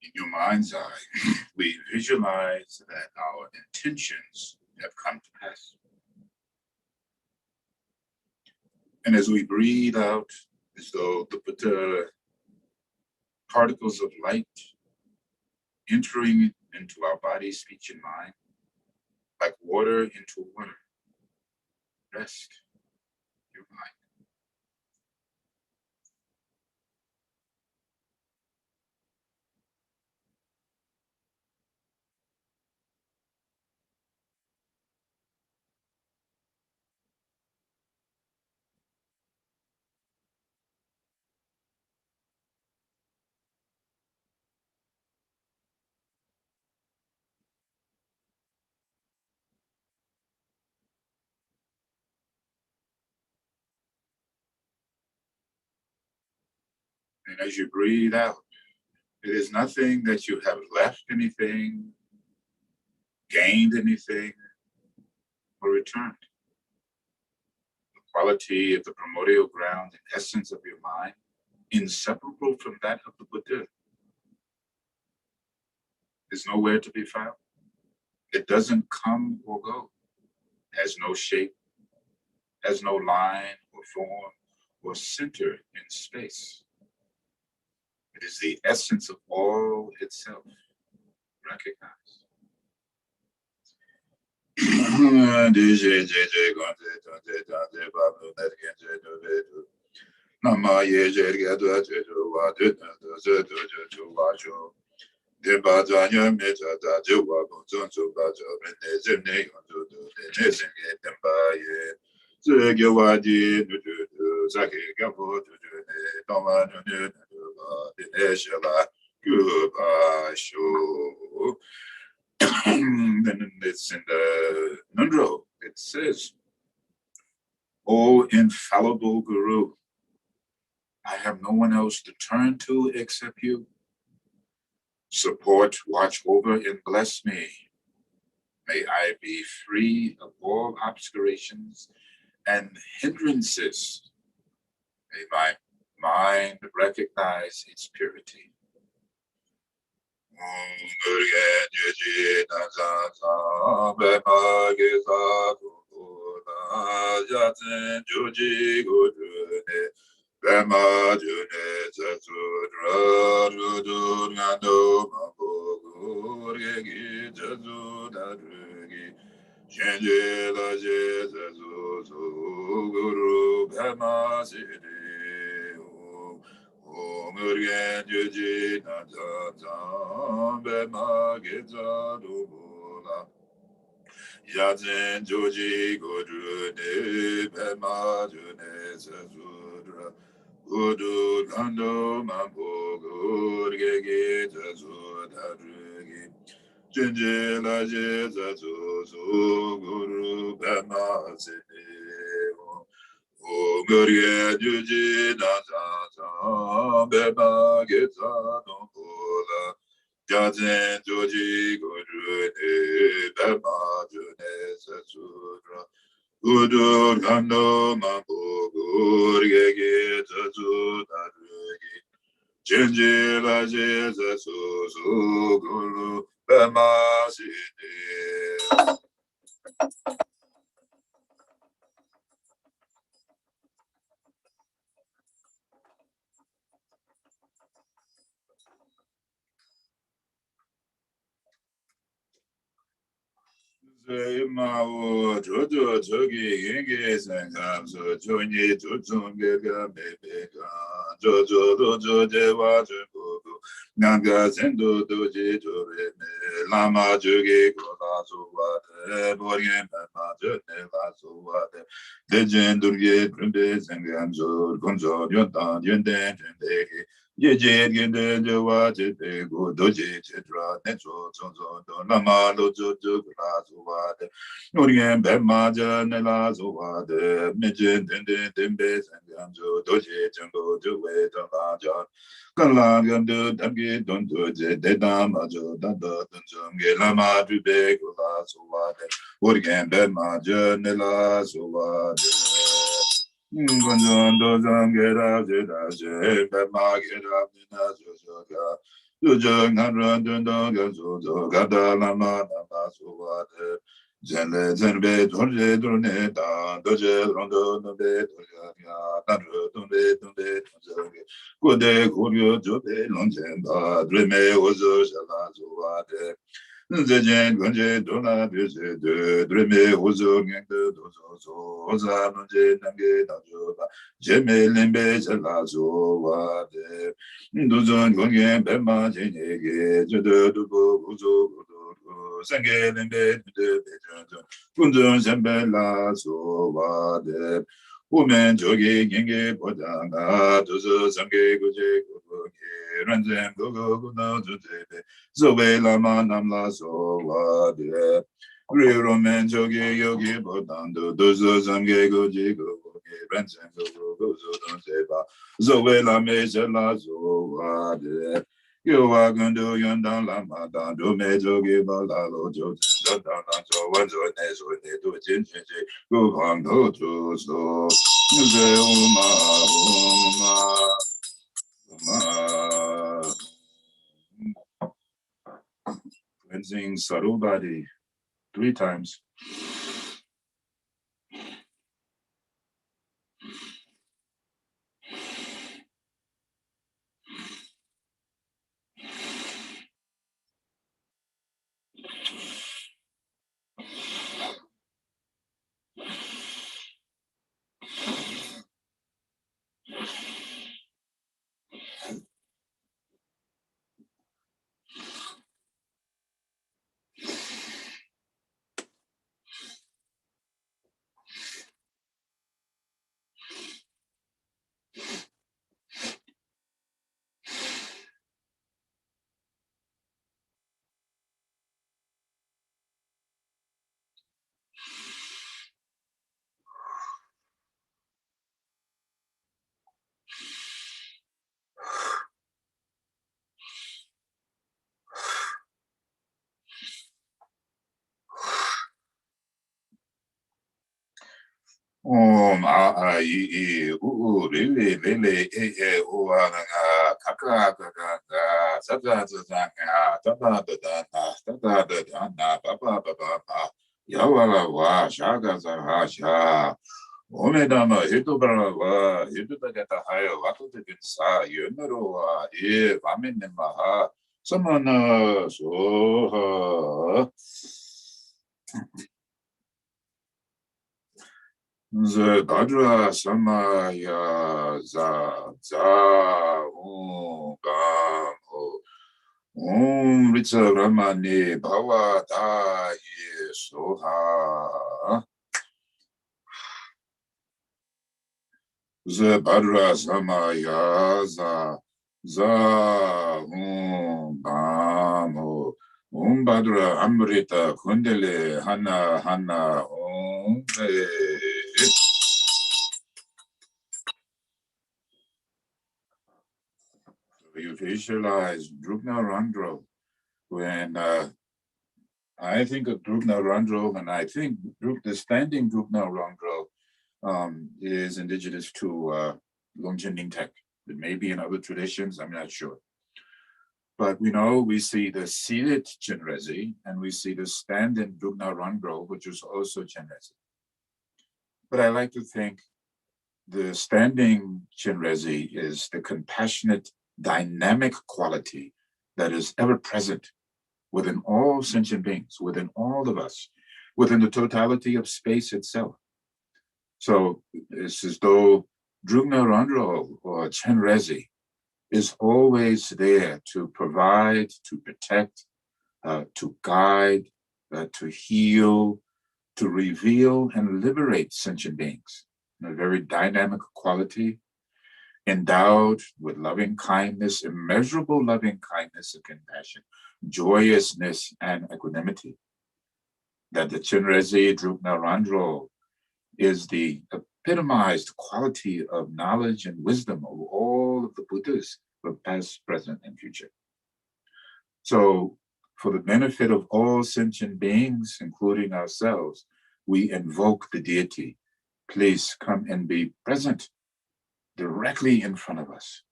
In your mind's eye, we visualize that our intentions have come to pass. And as we breathe out, as though the Buddha particles of light entering into our body, speech, and mind, like water into water, rest your mind. And as you breathe out, it is nothing that you have left anything, gained anything, or returned. The quality of the primordial ground and essence of your mind, inseparable from that of the Buddha, is nowhere to be found. It doesn't come or go, has no shape, has no line or form or center in space. It is the essence of all itself. Recognize. And it's in the Nundro, it says, "O infallible Guru, I have no one else to turn to except you. Support, watch over, and bless me. May I be free of all obscurations and hindrances. May my mind recognize its purity." Yazen Joji Godu de Bema June Sazudra Gudu Gando Mambo Gurgegi Jazudadrugi Jinji Laje Zazuzu Guru Bema Sede Gurge Juji Naza Bema Geza Nobola Yazen Joji Guru de Bema June Sazudra Gudu Gando Mambo Gurgegi Jazudadrugi Jinji Laje Zazuzu Guru Bema Sede. Mao Jojo Jogi Yenge Sangam So Joni Jujun Gega Bebeka Jojo Dojo Dewa Jugogo Nanga Zendo Doji Jore Lama Jogi Kola Suwate Borgen Pema Jone La Suwate Dejen Durge Prunde Sangam So Gonzo Yontan Yonten Jendeki Yeje Gende Jawa Jete Go Doji Chedra Necho Zonzo Don Lama Lojo Jugla Suwate Nurien Bemaja Nela Suwate Mejen Dende Dembe Sangamjo Doji Jungo Juwe Dalaja Kalan Gandu Damgi Dundu Deda Majo Dada Dunjungi Lama Dube Gula Suwate Urien Bemaja Nela Suwate Gonjondo Zangera Zeda Bema Gera Nina Jojoga Nzejen gonje dona dese de dreme ozo ngende dozo zo oza nje nange dajo ba jeme lembe jela zo wa de dozo ngonge bemba jenege jodo dubo ozo senge lembe de bejo kunzo jembe la zo wa de 우면 저기 경계 보다가 도서 상계 고제 고게 란젠 고고고나 주제베 조벨라마 남라소와데 그리로면 저기 여기 보단도 도서 상계 고제 고게 란젠 고고고조던 제바 조벨라메 젤라소와데 요와 근도 연단 라마다 도메 저기 발라로 조전다나 저완저 내소네도 진진지 고방도 주소 Cleansing subtle body 3 times. Lele, lele, kaka, sata, tata, papa, papa, yawa, shaga, sha, omedama, hitubara, hitubagata, hayo, watu sa, yunero, vamenema, samana, so, The Bhadra Samaya za gam Ritsa Ramani Bhava Da Ye Soha. The Bhadra Samaya za gam Bhadra Amrita Kundale Hana You visualize Drugna Randro. When I think of Drugna Randro, and I think the standing Drugna Randro is indigenous to Longchen Ningtek. It may be in other traditions, I'm not sure. But we see the seated Chenrezi, and we see the standing Drugna Randro, which is also Chenrezi. But I like to think the standing Chenrezi is the compassionate, dynamic quality that is ever present within all sentient beings, within all of us, within the totality of space itself. So it's as though Drugna Randro or Chenrezi is always there to provide, to protect, to guide, to heal, to reveal and liberate sentient beings in a very dynamic quality, endowed with loving kindness, immeasurable loving kindness and compassion, joyousness and equanimity. That the Chenrezi Drugna Randro is the epitomized quality of knowledge and wisdom of all of the Buddhas, of past, present, and future. So, for the benefit of all sentient beings, including ourselves, we invoke the deity. Please come and be present directly in front of us.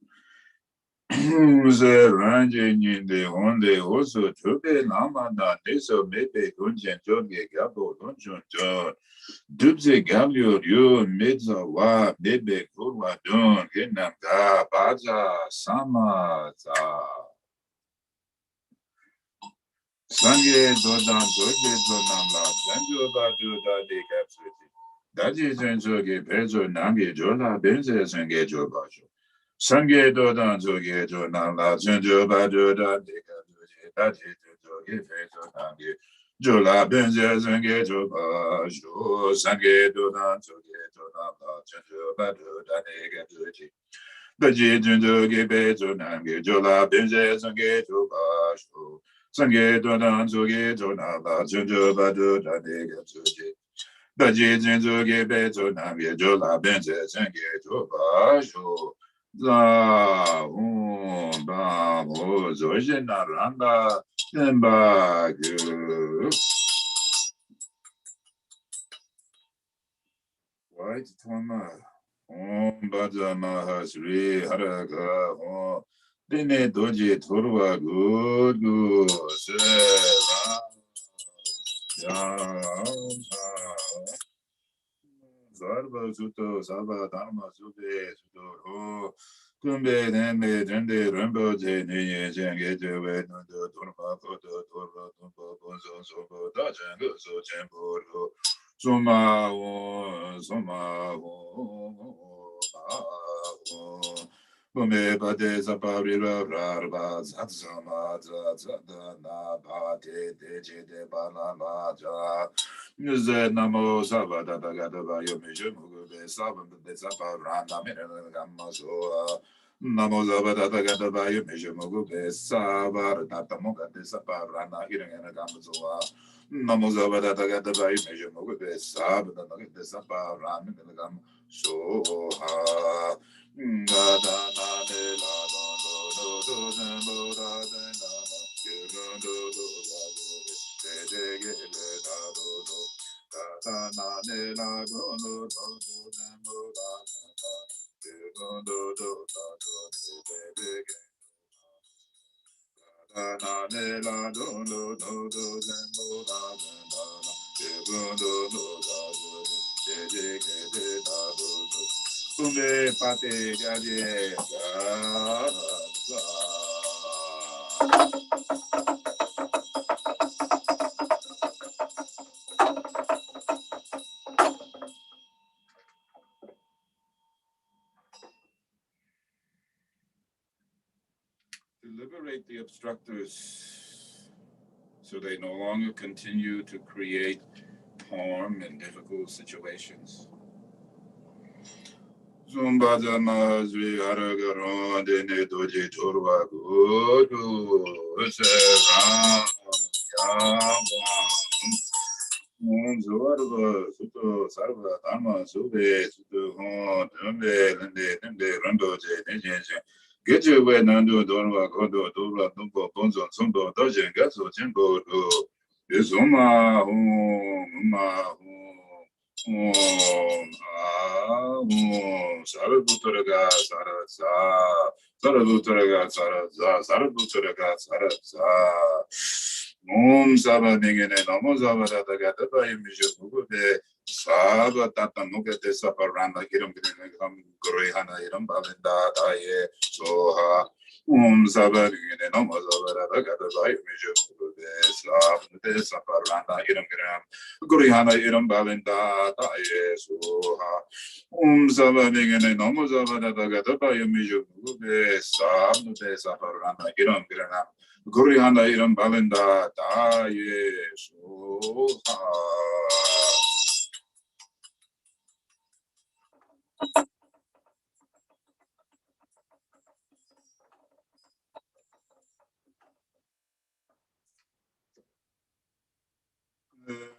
ranjing in the only also to be Namanda, this or maybe Gunjan Jogi Gabo, Gunjan John, Dubze Gabio, you, Midzawa, maybe Kurwa Dun, Ginanga, Baja, Sama, Sange, Dodan, Doge, Donamla, Sanjo Badu, Dadi Capsity. Daji Zenjogi, Pezo, Nangi, Jola, Benze, Sange, Jobajo. Sange dodan zoge jodan la zenjo bado da deka doje daji joge fezo nange jola benze zenge joba jo sange dodan zoge jodan la zenjo bado da deka doje daji zenjo bezo nange jola benze zenge joba jo sange dodan zoge jodan la zenjo bado da deka doje daji zenjo bezo nange jola benze zenge joba jo za ba mo zo je na randa temba gu white tama baja maha sri haraga ho dine doji torwa gu se ra ya Sarva Sutta Sarva Dharma Sutta Sutta Kumbe Nembe Dende Rambo Je Nye Jenge Jewe Nando Turma Koto Turma Tumpo Ponso Sopo Dachen Guso Chempo Soma Wo Soma Wo Kumbe Pate Sapari Rarba Satsama Zatsada Pate Deche De Banama Namo Sabada Bagada Bayomishu Mugu Sabam de Sapa Randa Miramaso Namo Zabada Bagada Bayomishu Mugu Sabar Tatamoka de Sapa Randa Hiranga Gamazoa Namo Zabada Bagada Bayomishu Mugu Sabada de Sapa Randa Gam Soha Gada Nade La Do Do Do Do Do Do Do Do Do na ne na do do do do do do do do do na ne na do do do do do do do do Kumbe pate gaje to liberate the obstructors so they no longer continue to create harm in difficult situations. Zumbaja Mazri Aragaron de Nedoji Torwa Gudu Seram Zorba Suto Sarva Dharma Sube Suto Hon Tumbe Lende Tumbe Rumbo Nejen Get you where Nando Dorwa Godo Dora Dumbo Bonzo Sumbo Dojen Gatso Jimbo Izuma Huma Sarabutaraga Sarasa Sarabutaraga Sarasa Sarabutaraga Sarasa Saba Ningene Namo Zavada Gataba Imishu Saba Tata Mugate Saparanda Hiram Grihana Hiram Balinda Taye Soha Saba Ningene Namo Zavada Gataba Imishu Saba Saparanda Hiram Gram Grihana Hiram Balinda Taye Soha Saba Ningene Namo Zavada Gataba Imishu Saba Saparanda Hiram Gram Gurihanda Iram Balinda Taye Soha.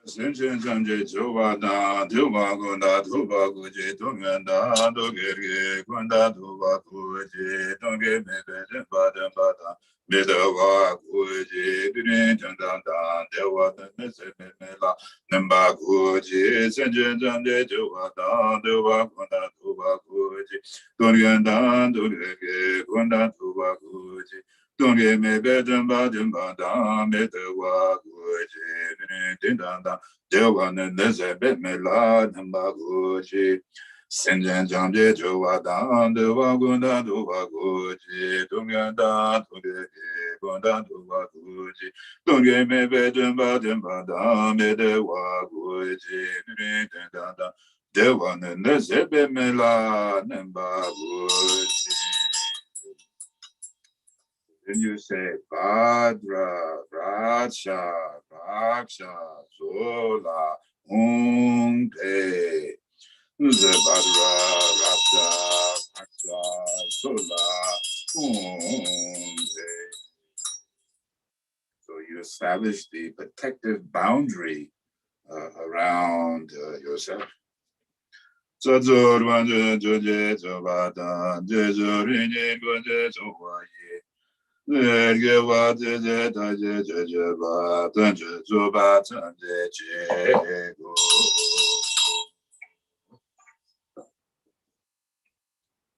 Senchen Sanje Jovada, Tuba Gunda, Tuba Guji, Tunganda, Dogeri, Gunda, Tuba Guji, Donge, Mede, Bada, Bada, Medawa Guji, Birin, Tandanda, Dewa, Mela, Namba Guji, Senchen Sanje Jovada, Tuba Gunda, Tuba Goji, Dorian, Dorege, Gonda Tuba Goji, Donge me bedem badem badam bedewa Goji, Dindanda, Dewan and Nezebet Melad and Bagoji. Senjan Jamje Jowadan, the Wagunda Duvagoji, Dumyanda, Gonda Duvagoji, Dunge me bedem badem badam bedewa Goji, Dindanda, Dewan and Nezebet Melad and Bagoji. Then you say Bhadra, Raksha, Raksha, Zola, Te. The Bhadra, Raksha, Raksha, Zola, Te. So you establish the protective boundary around yourself.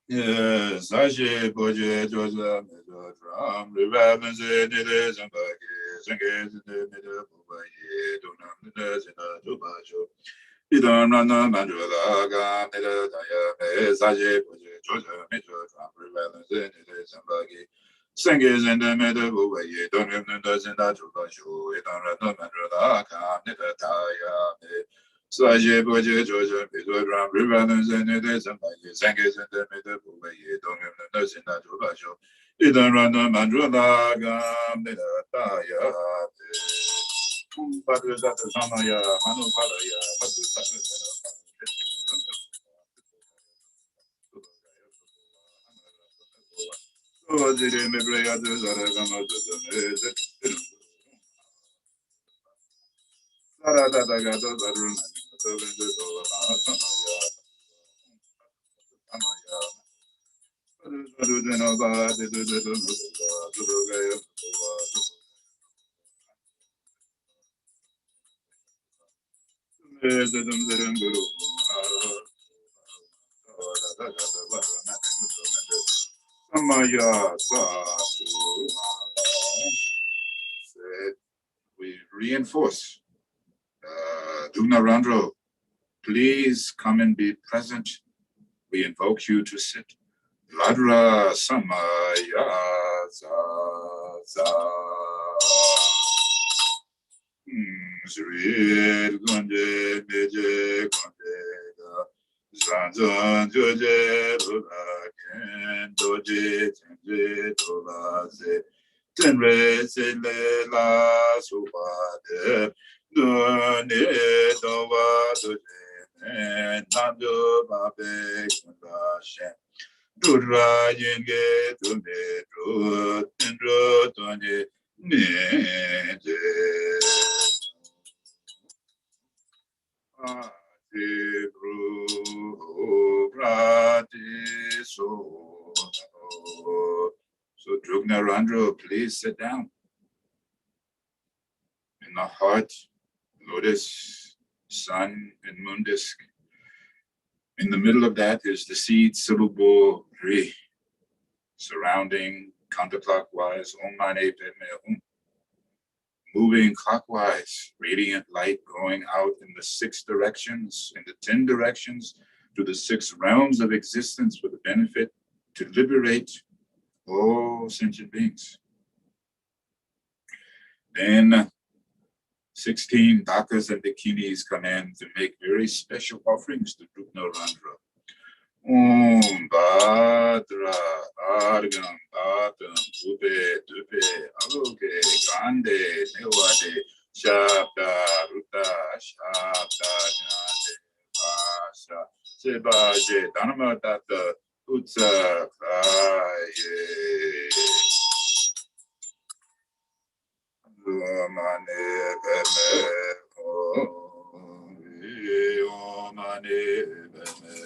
Yes, I should put you to the middle drum, revival, and it is a bucket, and get in the middle of a year, don't have the nurse in a tubajo. You don't run the mandula, got the Daya, Saje, put you to the middle drum, revival, and it is a bucket. Singers in the middle of a year, don't have the nurse in a tubajo, you don't run the mandula, got the Daya. Saje boje jojo middle drum rebalance and it is a bagi sangis and the middle of a year don't have the nurse in that basho. It don't run the mandrula gam the taya. But that is Samaya, Manu Palaya, but oh, the memory others are going to we reinforce Dugnarandro, please come and be present. We invoke you to sit. Ladra Samaya Za Sri Gunje Meje Gunje Zanzan Joje Rulaken Doje Tenje Dolase Tenre Sele La Subade Dune Dova Doje Nando Babe Kundashen Dura Yenge Tunde Dro Tendro Tunde Nede So Drugnarandro, please sit down. In the heart, lotus, sun, and moon disk. In the middle of that is the seed syllable Ri, surrounding counterclockwise Om Mani Padme Hum. Moving clockwise, radiant light going out in the 6 directions, in the 10 directions, to the 6 realms of existence for the benefit to liberate all sentient beings. Then 16 dakas and bikinis come in to make very special offerings to Drupnarandra. Om Bhadra Argam Bhatam Tupe Tupe Aloke Grande Nevade Shabda Ruta Shabda Grande Vasha Sebaje Dharma Data Utsa Kaye Omane Beme Omane Beme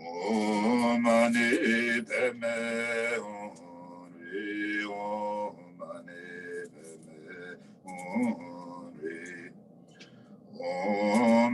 Om Mani Padme Hum, Om Mani Padme Hum, Om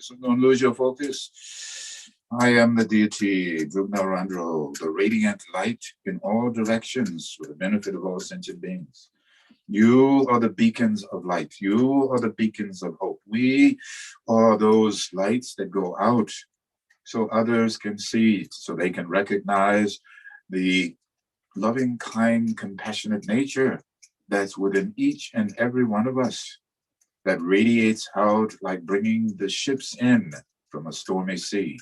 So don't lose your focus. I am the deity, Drupnarandro, the radiant light in all directions for the benefit of all sentient beings. You are the beacons of light. You are the beacons of hope. We are those lights that go out so others can see, so they can recognize the loving, kind, compassionate nature that's within each and every one of us, that radiates out like bringing the ships in from a stormy sea.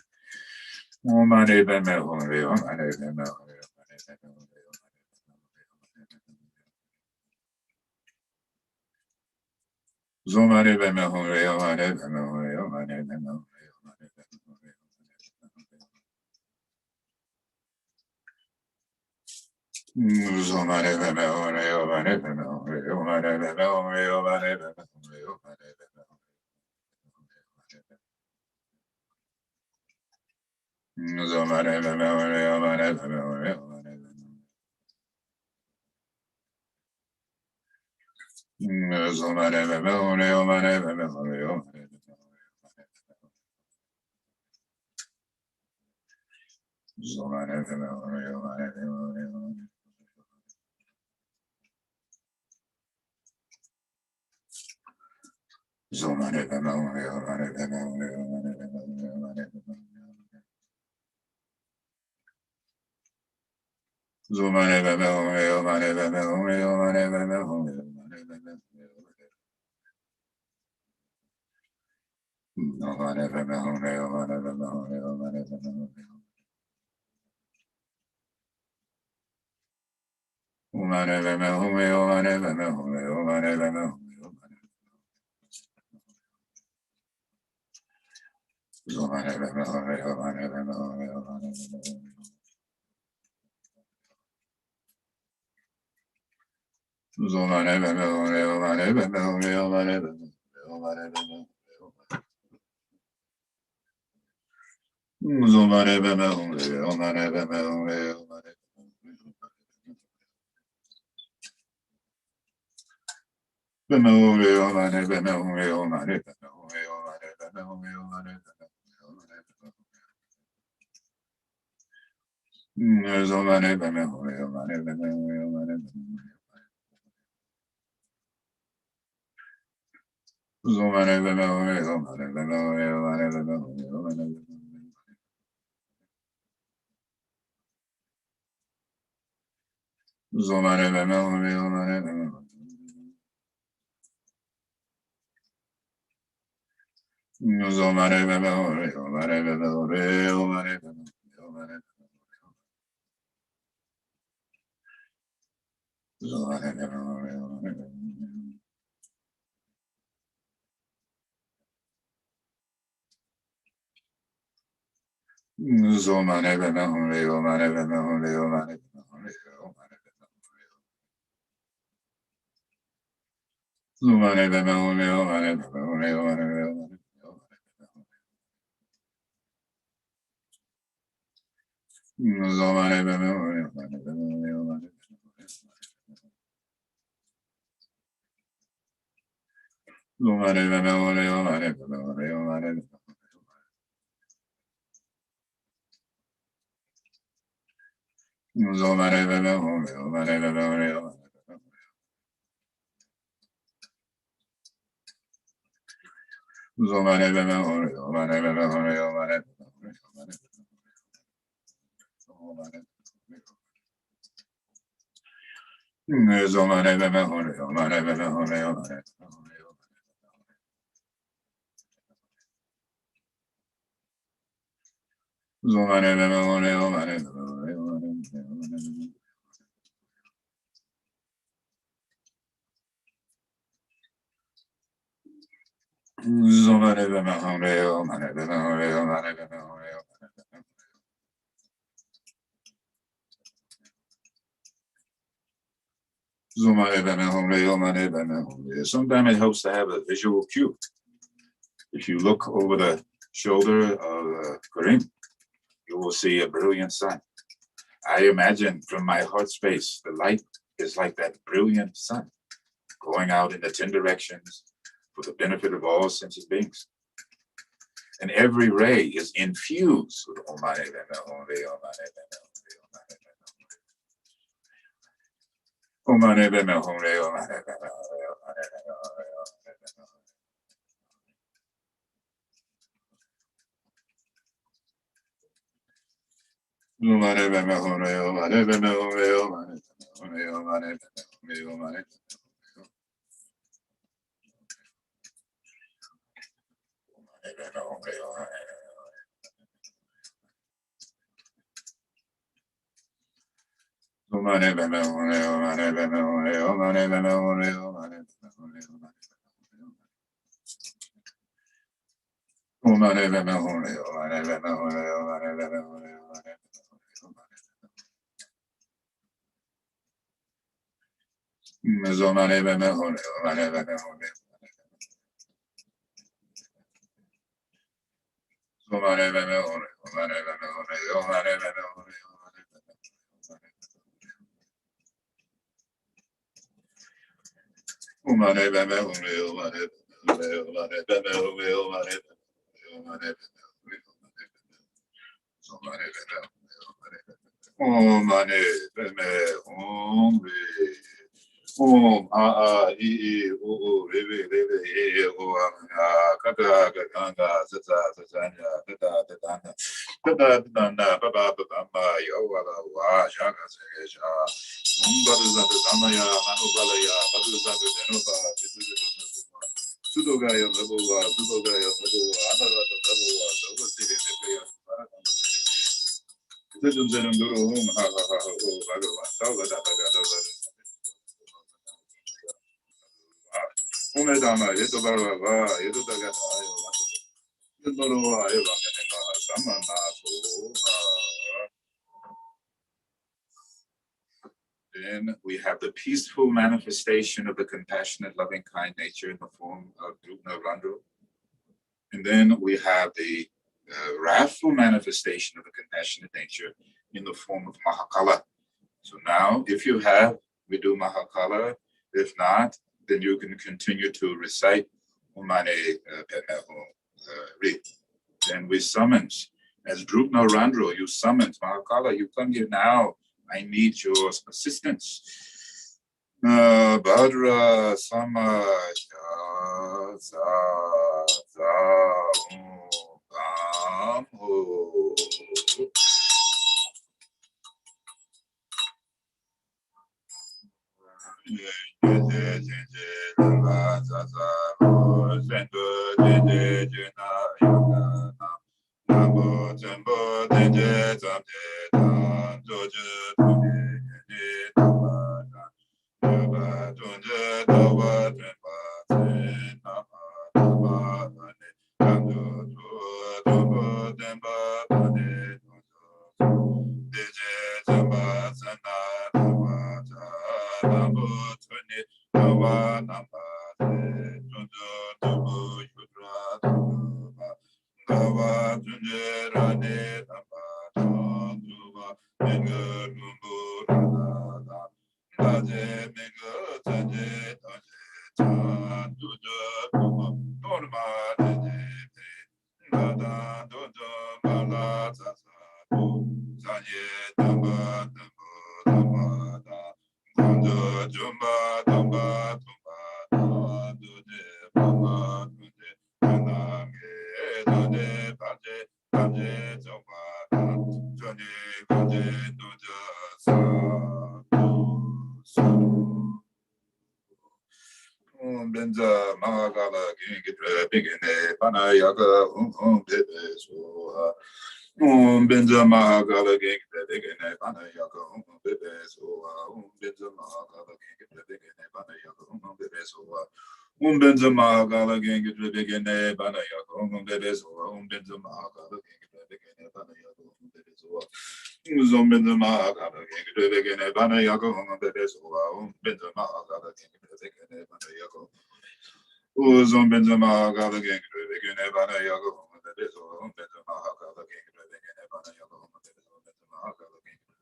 Sometimes it helps to have a visual cue. If you look over the shoulder of Karim, you will see a brilliant sun. I imagine from my heart space, the light is like that brilliant sun going out in the 10 directions for the benefit of all sentient beings. And every ray is infused with Omare Beme Omre, Omare Beme Omre, Omare Beme Omre, Omare Beme Omare Beme Omre, Omare Beme Omre, Omare Beme Omre, Omare Beme Omre, Omare Om e o rebe rebe o kaka ganga zata zatanya tata tata tata tata baba baba yo wala wa shaka se sha badu zata zamaya manu balaya badu zata denoba sudoga yo lebo wa sudoga yo lebo wa anara lebo wa so sire lebo ya zedum zedum duro ha ha ha o bhagavan tawla da da Umedama, Yetobarava, Yetogata, Yetoroa, Evaneka, Samanato. Then we have the peaceful manifestation of the compassionate, loving, kind nature in the form of Drupna Randru. And then we have the wrathful manifestation of the compassionate nature in the form of Mahakala. So now, if you have, we do Mahakala. If not, then you can continue to recite Umane Ri. Then we summons, as Drupna Randro, you summons Mahakala, you come here now. I need your assistance. Bhadra Sama Benza Mahagala Gingit Panayaga Bebe Benza Mahagala Gingit Panayaga Bebe Benza Mahagala Gingit Panayaga Bebe Benza Mahagala Gingit Panayaga Bebe Benza Mahagala Gingit Panayaga Zombinza Mahagala Gingit Panayaga Bebe Benza Mahagala Gingit Panayaga Uzombenza Mahagala Gangre, begin Ebana Yago, the Bezo, Benza Mahagala Gangre, begin Ebana Yago, the Mahagala Gangre,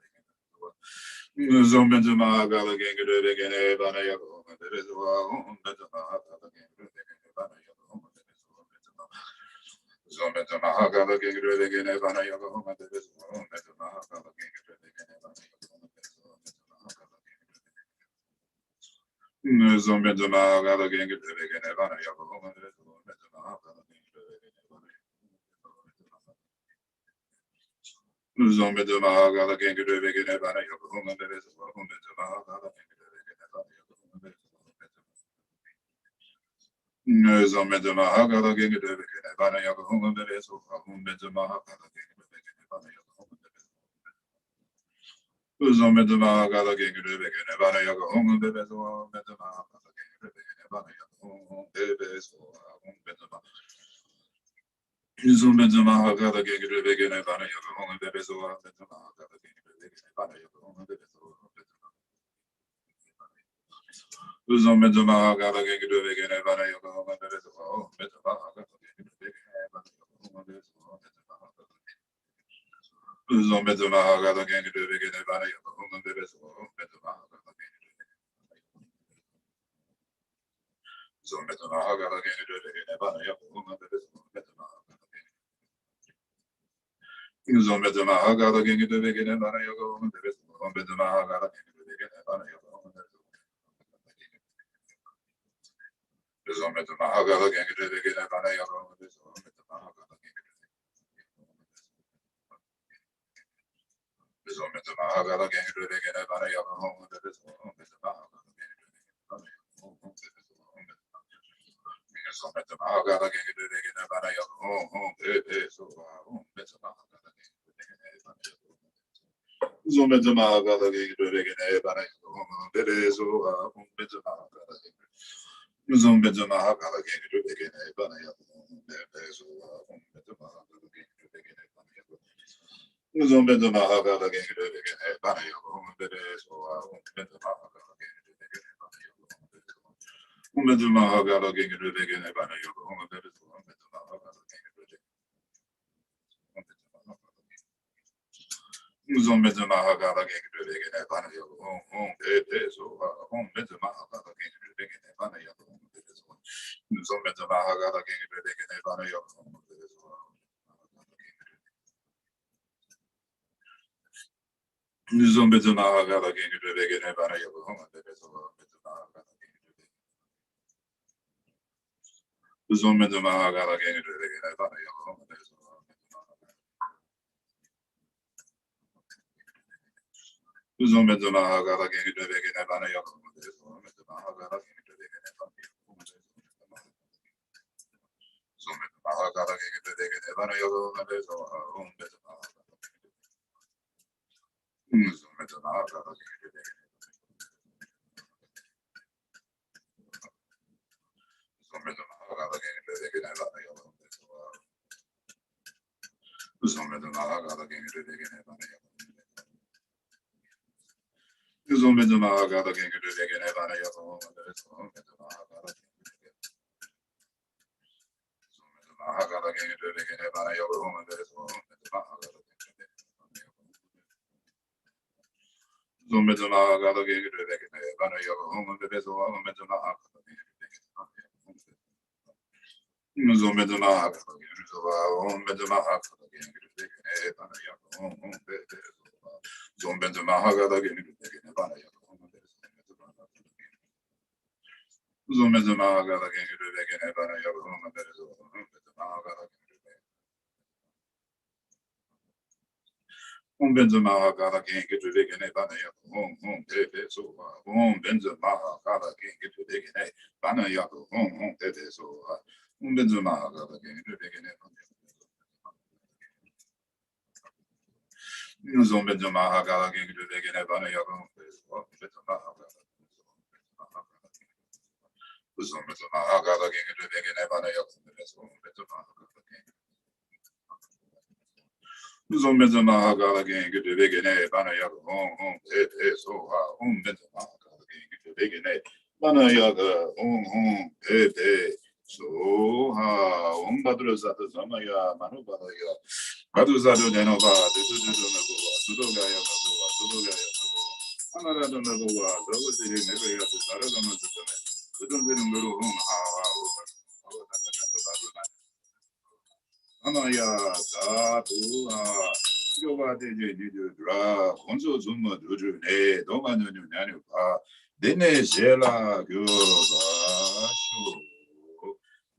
Zombenza Mahagala Gangre, begin Ebana Yago, the Bezo, Benza Mahagala Gangre, begin Ebana Yago, the Bezo, Zombenza Mahagala Gangre, begin Ebana Yago, the Bezo, Benza Mahagala Gangre, begin Ebana Yago, Zombenza Mahagala Gangre, begin Ebana Yago, Zombe de Mahagala Ganga de Vegane Bana Yokohama Beres, Home de Mahagala Zombe de Mahagala Ganga de Vegane Bana Yokohama Beres, Home de Mahagala Ganga de Vegane Bana Yokohama Beres. Zombe de Mahagala Ganga de Vegane Bana Yokohama Beres, Home de Mahagala Ganga de Vegane Bana Yokohama Beres, Home de Zumbenza Mahagala Ganga de Vegane Bana Yokohama Beres, Home de Mahagala Ganga de Vegane Bana Yokohama Beres. Uzombenza Mahagala Ganga de Vegane Bana Yokohama Beres, Home de Mahagala Ganga de Vegane Bana Yokohama Beres, Zombenza Mahagala Ganga de Vegane Bana Yokohama Beres, Home de Mahagala Zombenza Mahagala Ganga de Vegane Bana Yokohama Beres, Zombenza Mahagala Ganga de Vegane Bana Yokohama Beres, Zombenza Mahagala Ganga de Vegane Bana Yokohama Beres.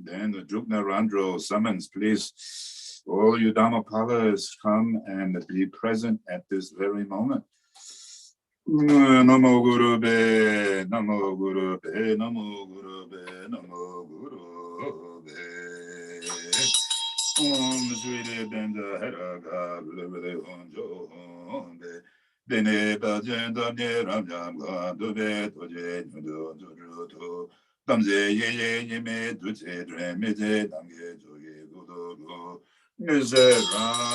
Then the Druknarandro summons, please, all you Dhammapalas come and be present at this very moment. Namo Guru Be, Namo Guru Be, Namo Guru Be, Namo Guru Be. Om Sri Benda Heraga, Blivide Honjo Honde. Dene Bajenda Neram Yamga, Dube, Toje, Nudo, Dudu, Damze Ye Ye Me, Dute, Dremite, Damge, Joye, Gudu, Miseram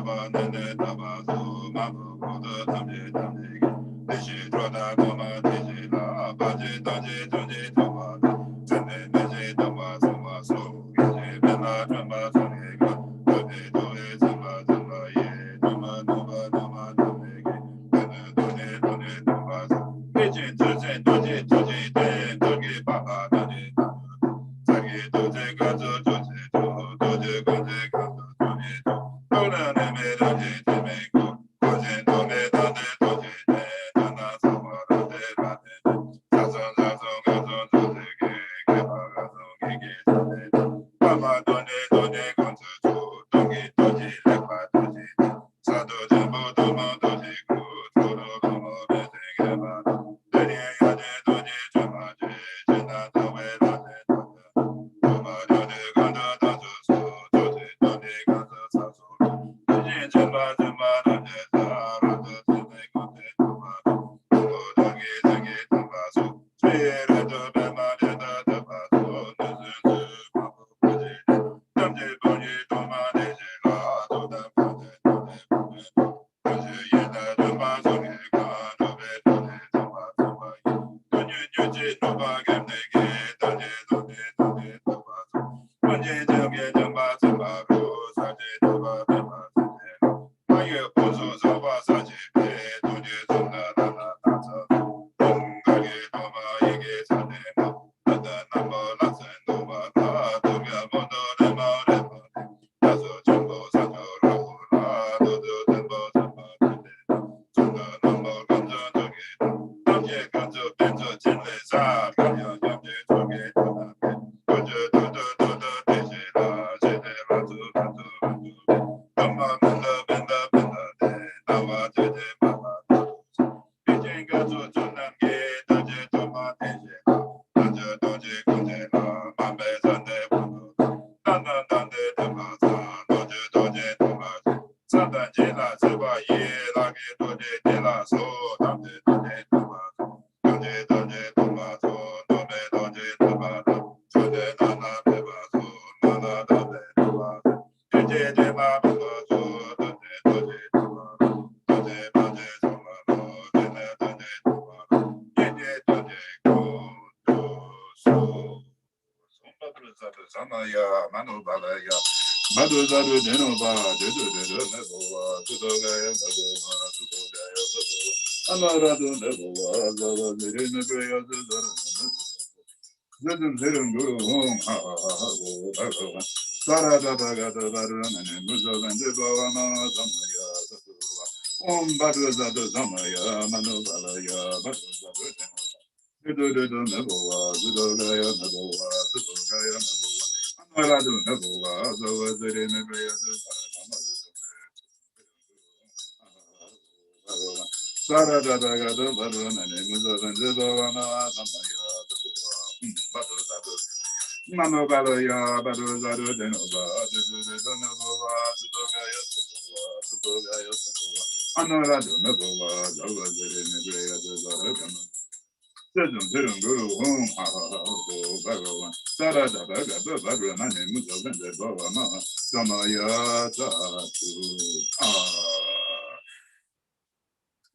Baba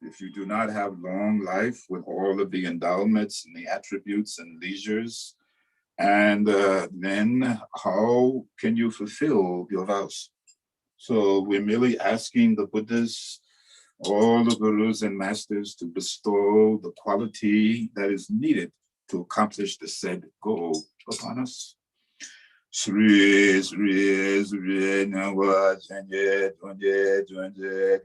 If you do not have long life with all of the endowments and the attributes and leisures, and then how can you fulfill your vows? So we're merely asking the Buddhas, all the gurus and masters to bestow the quality that is needed to accomplish the said goal upon us. Sri Sri Sri Nawa Janje Tunje Tunje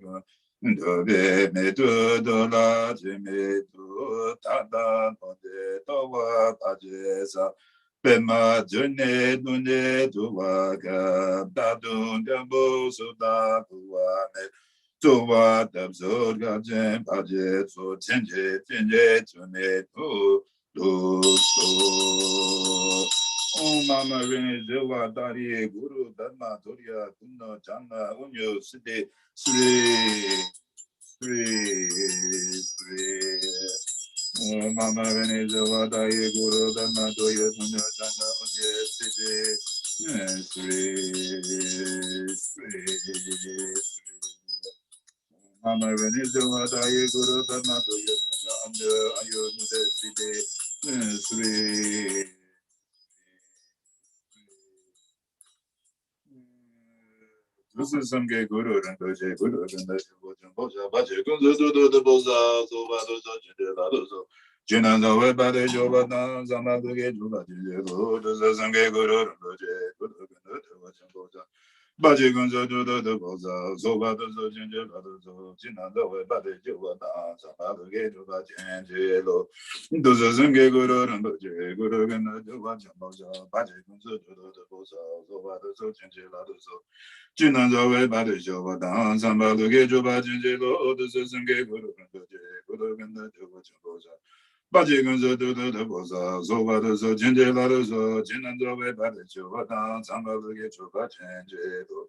Dobe Me Do Dola Jime Do Tada Node Towa Pajesa Bema June Dune Duwaga Dadun Gambo Suda Duwane Tuwa Dabzor Gajem Pajet So Janje Janje Tune Do So Om Mama Rene Dewa Dari Guru Dharma Doria Kunno Janna Unyo Siddhi Sri Om Mama Rene Dewa Dari Guru Dharma Doria Kunno Janna Unyo Siddhi Mama Rene Dewa Dari Guru Dharma Doria Kunno Ayo Nude Siddhi This is some gay guru and doje guru and the boja baje kunzu do boza so bado so Jinanda webade jobana zamaduge juba juje this is some gay guru and doje guru and boja Baji gunja do the boza, so bad as a ginger, Jinanda, but the Jova, Sabado gate of Angelo. Does a zinge guru and the guru and the Vajamoza, Baji gunja do the boza, so bad as a ginger, Jinanda, way by the Jova, Sambalo gate of Angelo, the zinge guru and the guru and the Jova. Bajigunzo do the boza, Zova the Ginger Lazo, Jinando Bade Jovatan, Samba get to Bachanjo.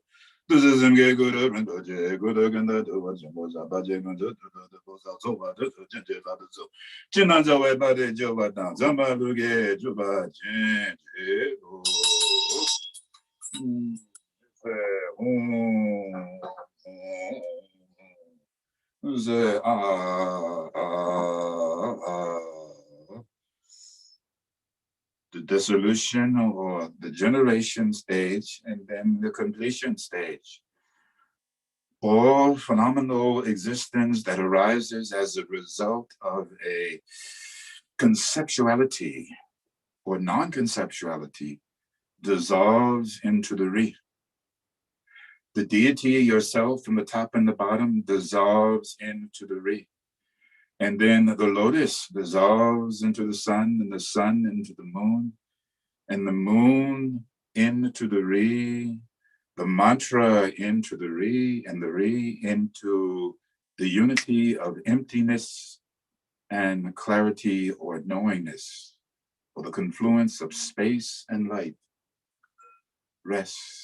This is him gay good and doje, good again the Vajamosa, Bajigunzo do the boza, Zova the Ginger Lazo, Jinando Bade Jovatan, Samba Luge, Juba Jinjo. The dissolution or the generation stage and then the completion stage. All phenomenal existence that arises as a result of a conceptuality or non-conceptuality dissolves into the re. The deity yourself from the top and the bottom dissolves into the re. And then the lotus dissolves into the sun, and the sun into the moon, and the moon into the re, the mantra into the re, and the re into the unity of emptiness and clarity or knowingness, or the confluence of space and light. Rest.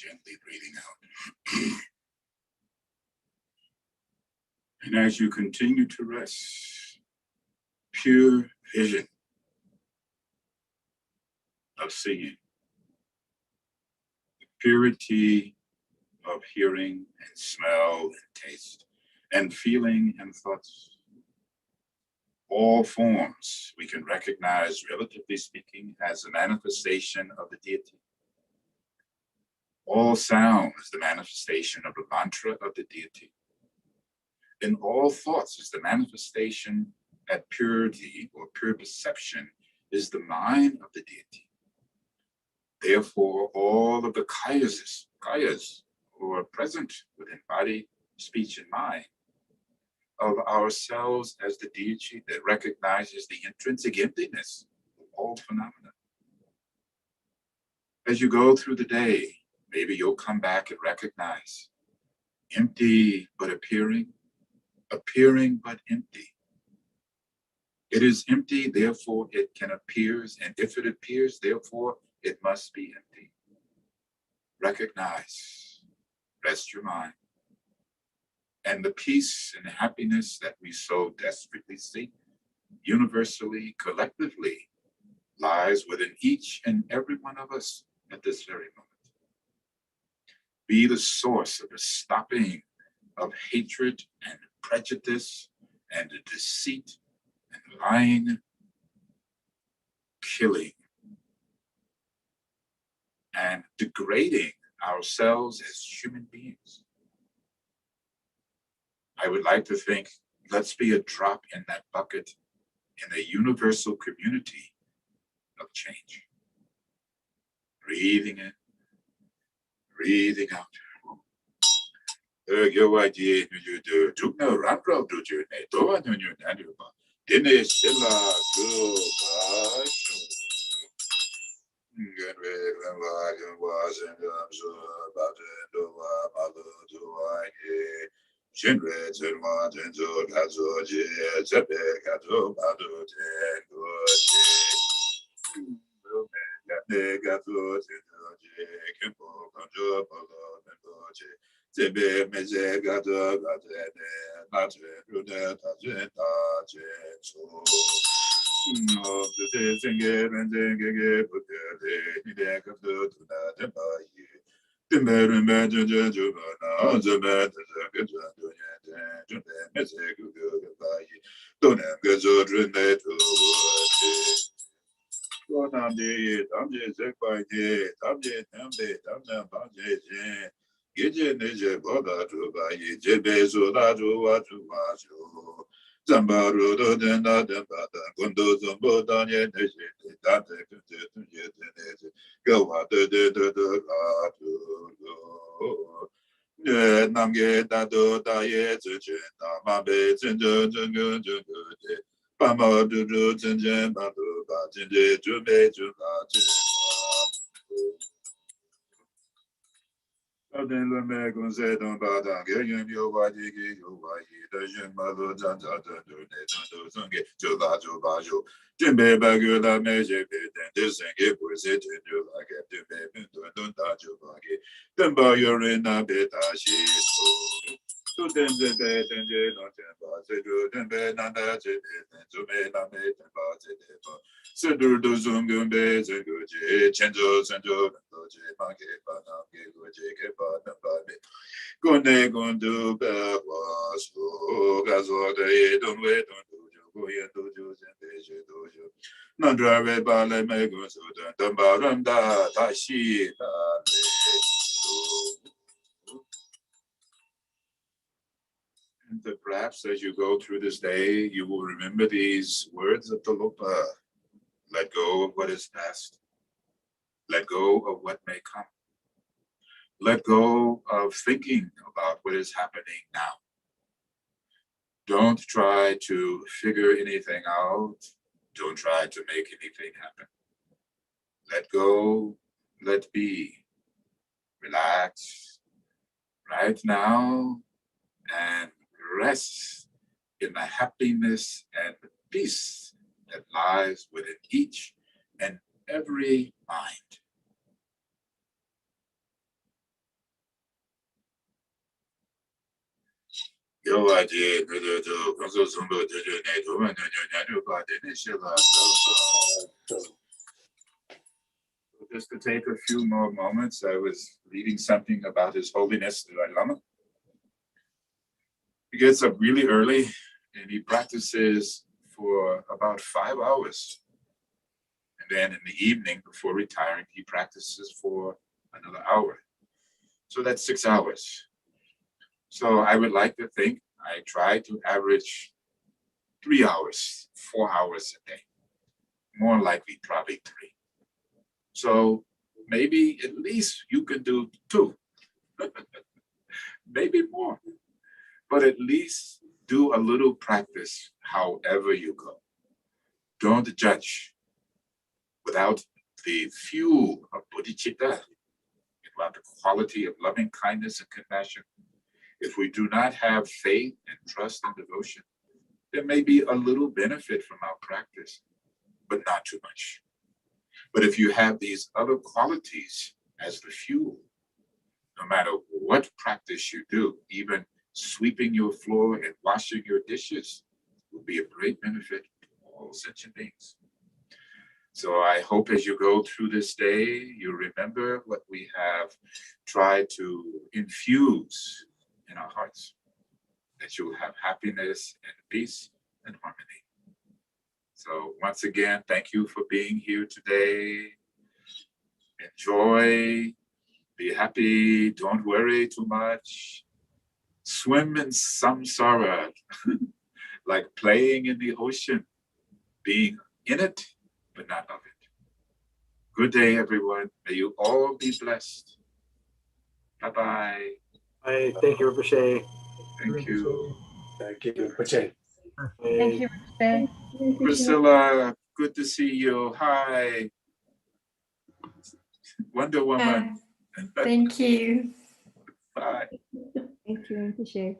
Gently breathing out. And as you continue to rest, pure vision of seeing, purity of hearing and smell and taste and feeling and thoughts. All forms we can recognize, relatively speaking, as a manifestation of the deity. All sound is the manifestation of the mantra of the deity. And all thoughts is the manifestation at purity or pure perception is the mind of the deity. Therefore, all of the kayas who are present within body, speech, and mind of ourselves as the deity that recognizes the intrinsic emptiness of all phenomena. As you go through the day, maybe you'll come back and recognize empty but appearing but empty. It is empty, therefore it can appear, and if it appears, therefore it must be empty. Recognize, rest your mind, and the peace and happiness that we so desperately seek, universally, collectively, lies within each and every one of us at this very moment. Be the source of the stopping of hatred and prejudice and deceit and lying, killing, and degrading ourselves as human beings. I would like to think, let's be a drop in that bucket in a universal community of change. Breathing in, breathing out. Your idea, you do, do no run road, do you? Don't know you, Daniel. Dinner still good. Good way, was and about to Shinred and what and so Kazoji, Zepe, Kazo, Badu, Gato, Kimbo, Conjo, Polo, Mendoje, Zebe, Meze, Gato, Gate, Nache, Rune, Tajen, Tajen, so. No, the Zinge, and Zinge, put the deck of the Tuna, the better imagine the bad, the good, don't have good children. They I'm just a by day, I'm just get in the Boda to buy it, Jebezo, what to watch you. Zambaru, then not the Gondo, Zombodan, that go out the Namge, Dado, Daye, Mabe, Zinjo, Bama, Dudu, Zinjan, Badu, Bajin, Jube, then the Megan said on Badan, getting your body, the young mother, Janja, the Sunge, Jola, Jobajo, Jimbe, Bagula, Magic, and this and give was it in you like a Jimbe, don't touch your body. Then by your in a bit, she so then the bed and they don't say, then bed and that's it, and to me, I made the party. So do Zungun beds and good, changes and joke, monkey, but not give good, but Gone, gone to bed was, Gazo, they don't wait on go into Jews and they should do you. Not drive it by the Megos, the Baranda, Tashi, and perhaps as you go through this day, you will remember these words of the Lopa. Let go of what is past. Let go of what may come. Let go of thinking about what is happening now. Don't try to figure anything out. Don't try to make anything happen. Let go, let be. Relax right now and rest in the happiness and the peace that lies within each and every mind. Just to take a few more moments, I was reading something about His Holiness the Dalai Lama. He gets up really early and he practices for about 5 hours. And then in the evening before retiring, he practices for another hour. So that's 6 hours. So I would like to think I try to average 3 hours, 4 hours a day. More likely, probably 3. So maybe at least you can do 2, maybe more. But at least do a little practice however you go. Don't judge. Without the fuel of bodhicitta, without the quality of loving kindness and compassion, if we do not have faith and trust and devotion, there may be a little benefit from our practice, but not too much. But if you have these other qualities as the fuel, no matter what practice you do, even sweeping your floor and washing your dishes will be of great benefit to all sentient beings. So I hope as you go through this day, you remember what we have tried to infuse in our hearts, that you will have happiness and peace and harmony. So once again, thank you for being here today. Enjoy, be happy, don't worry too much. Swim in samsara, like playing in the ocean, being in it, but not of it. Good day, everyone. May you all be blessed. Bye-bye. Bye. Thank you, Rinpoche. Thank you. Thank you, Rinpoche. Thank you, Rinpoche. Priscilla, good to see you. Hi. Wonder Woman. Thank you. Bye. Thank you, Rinpoche.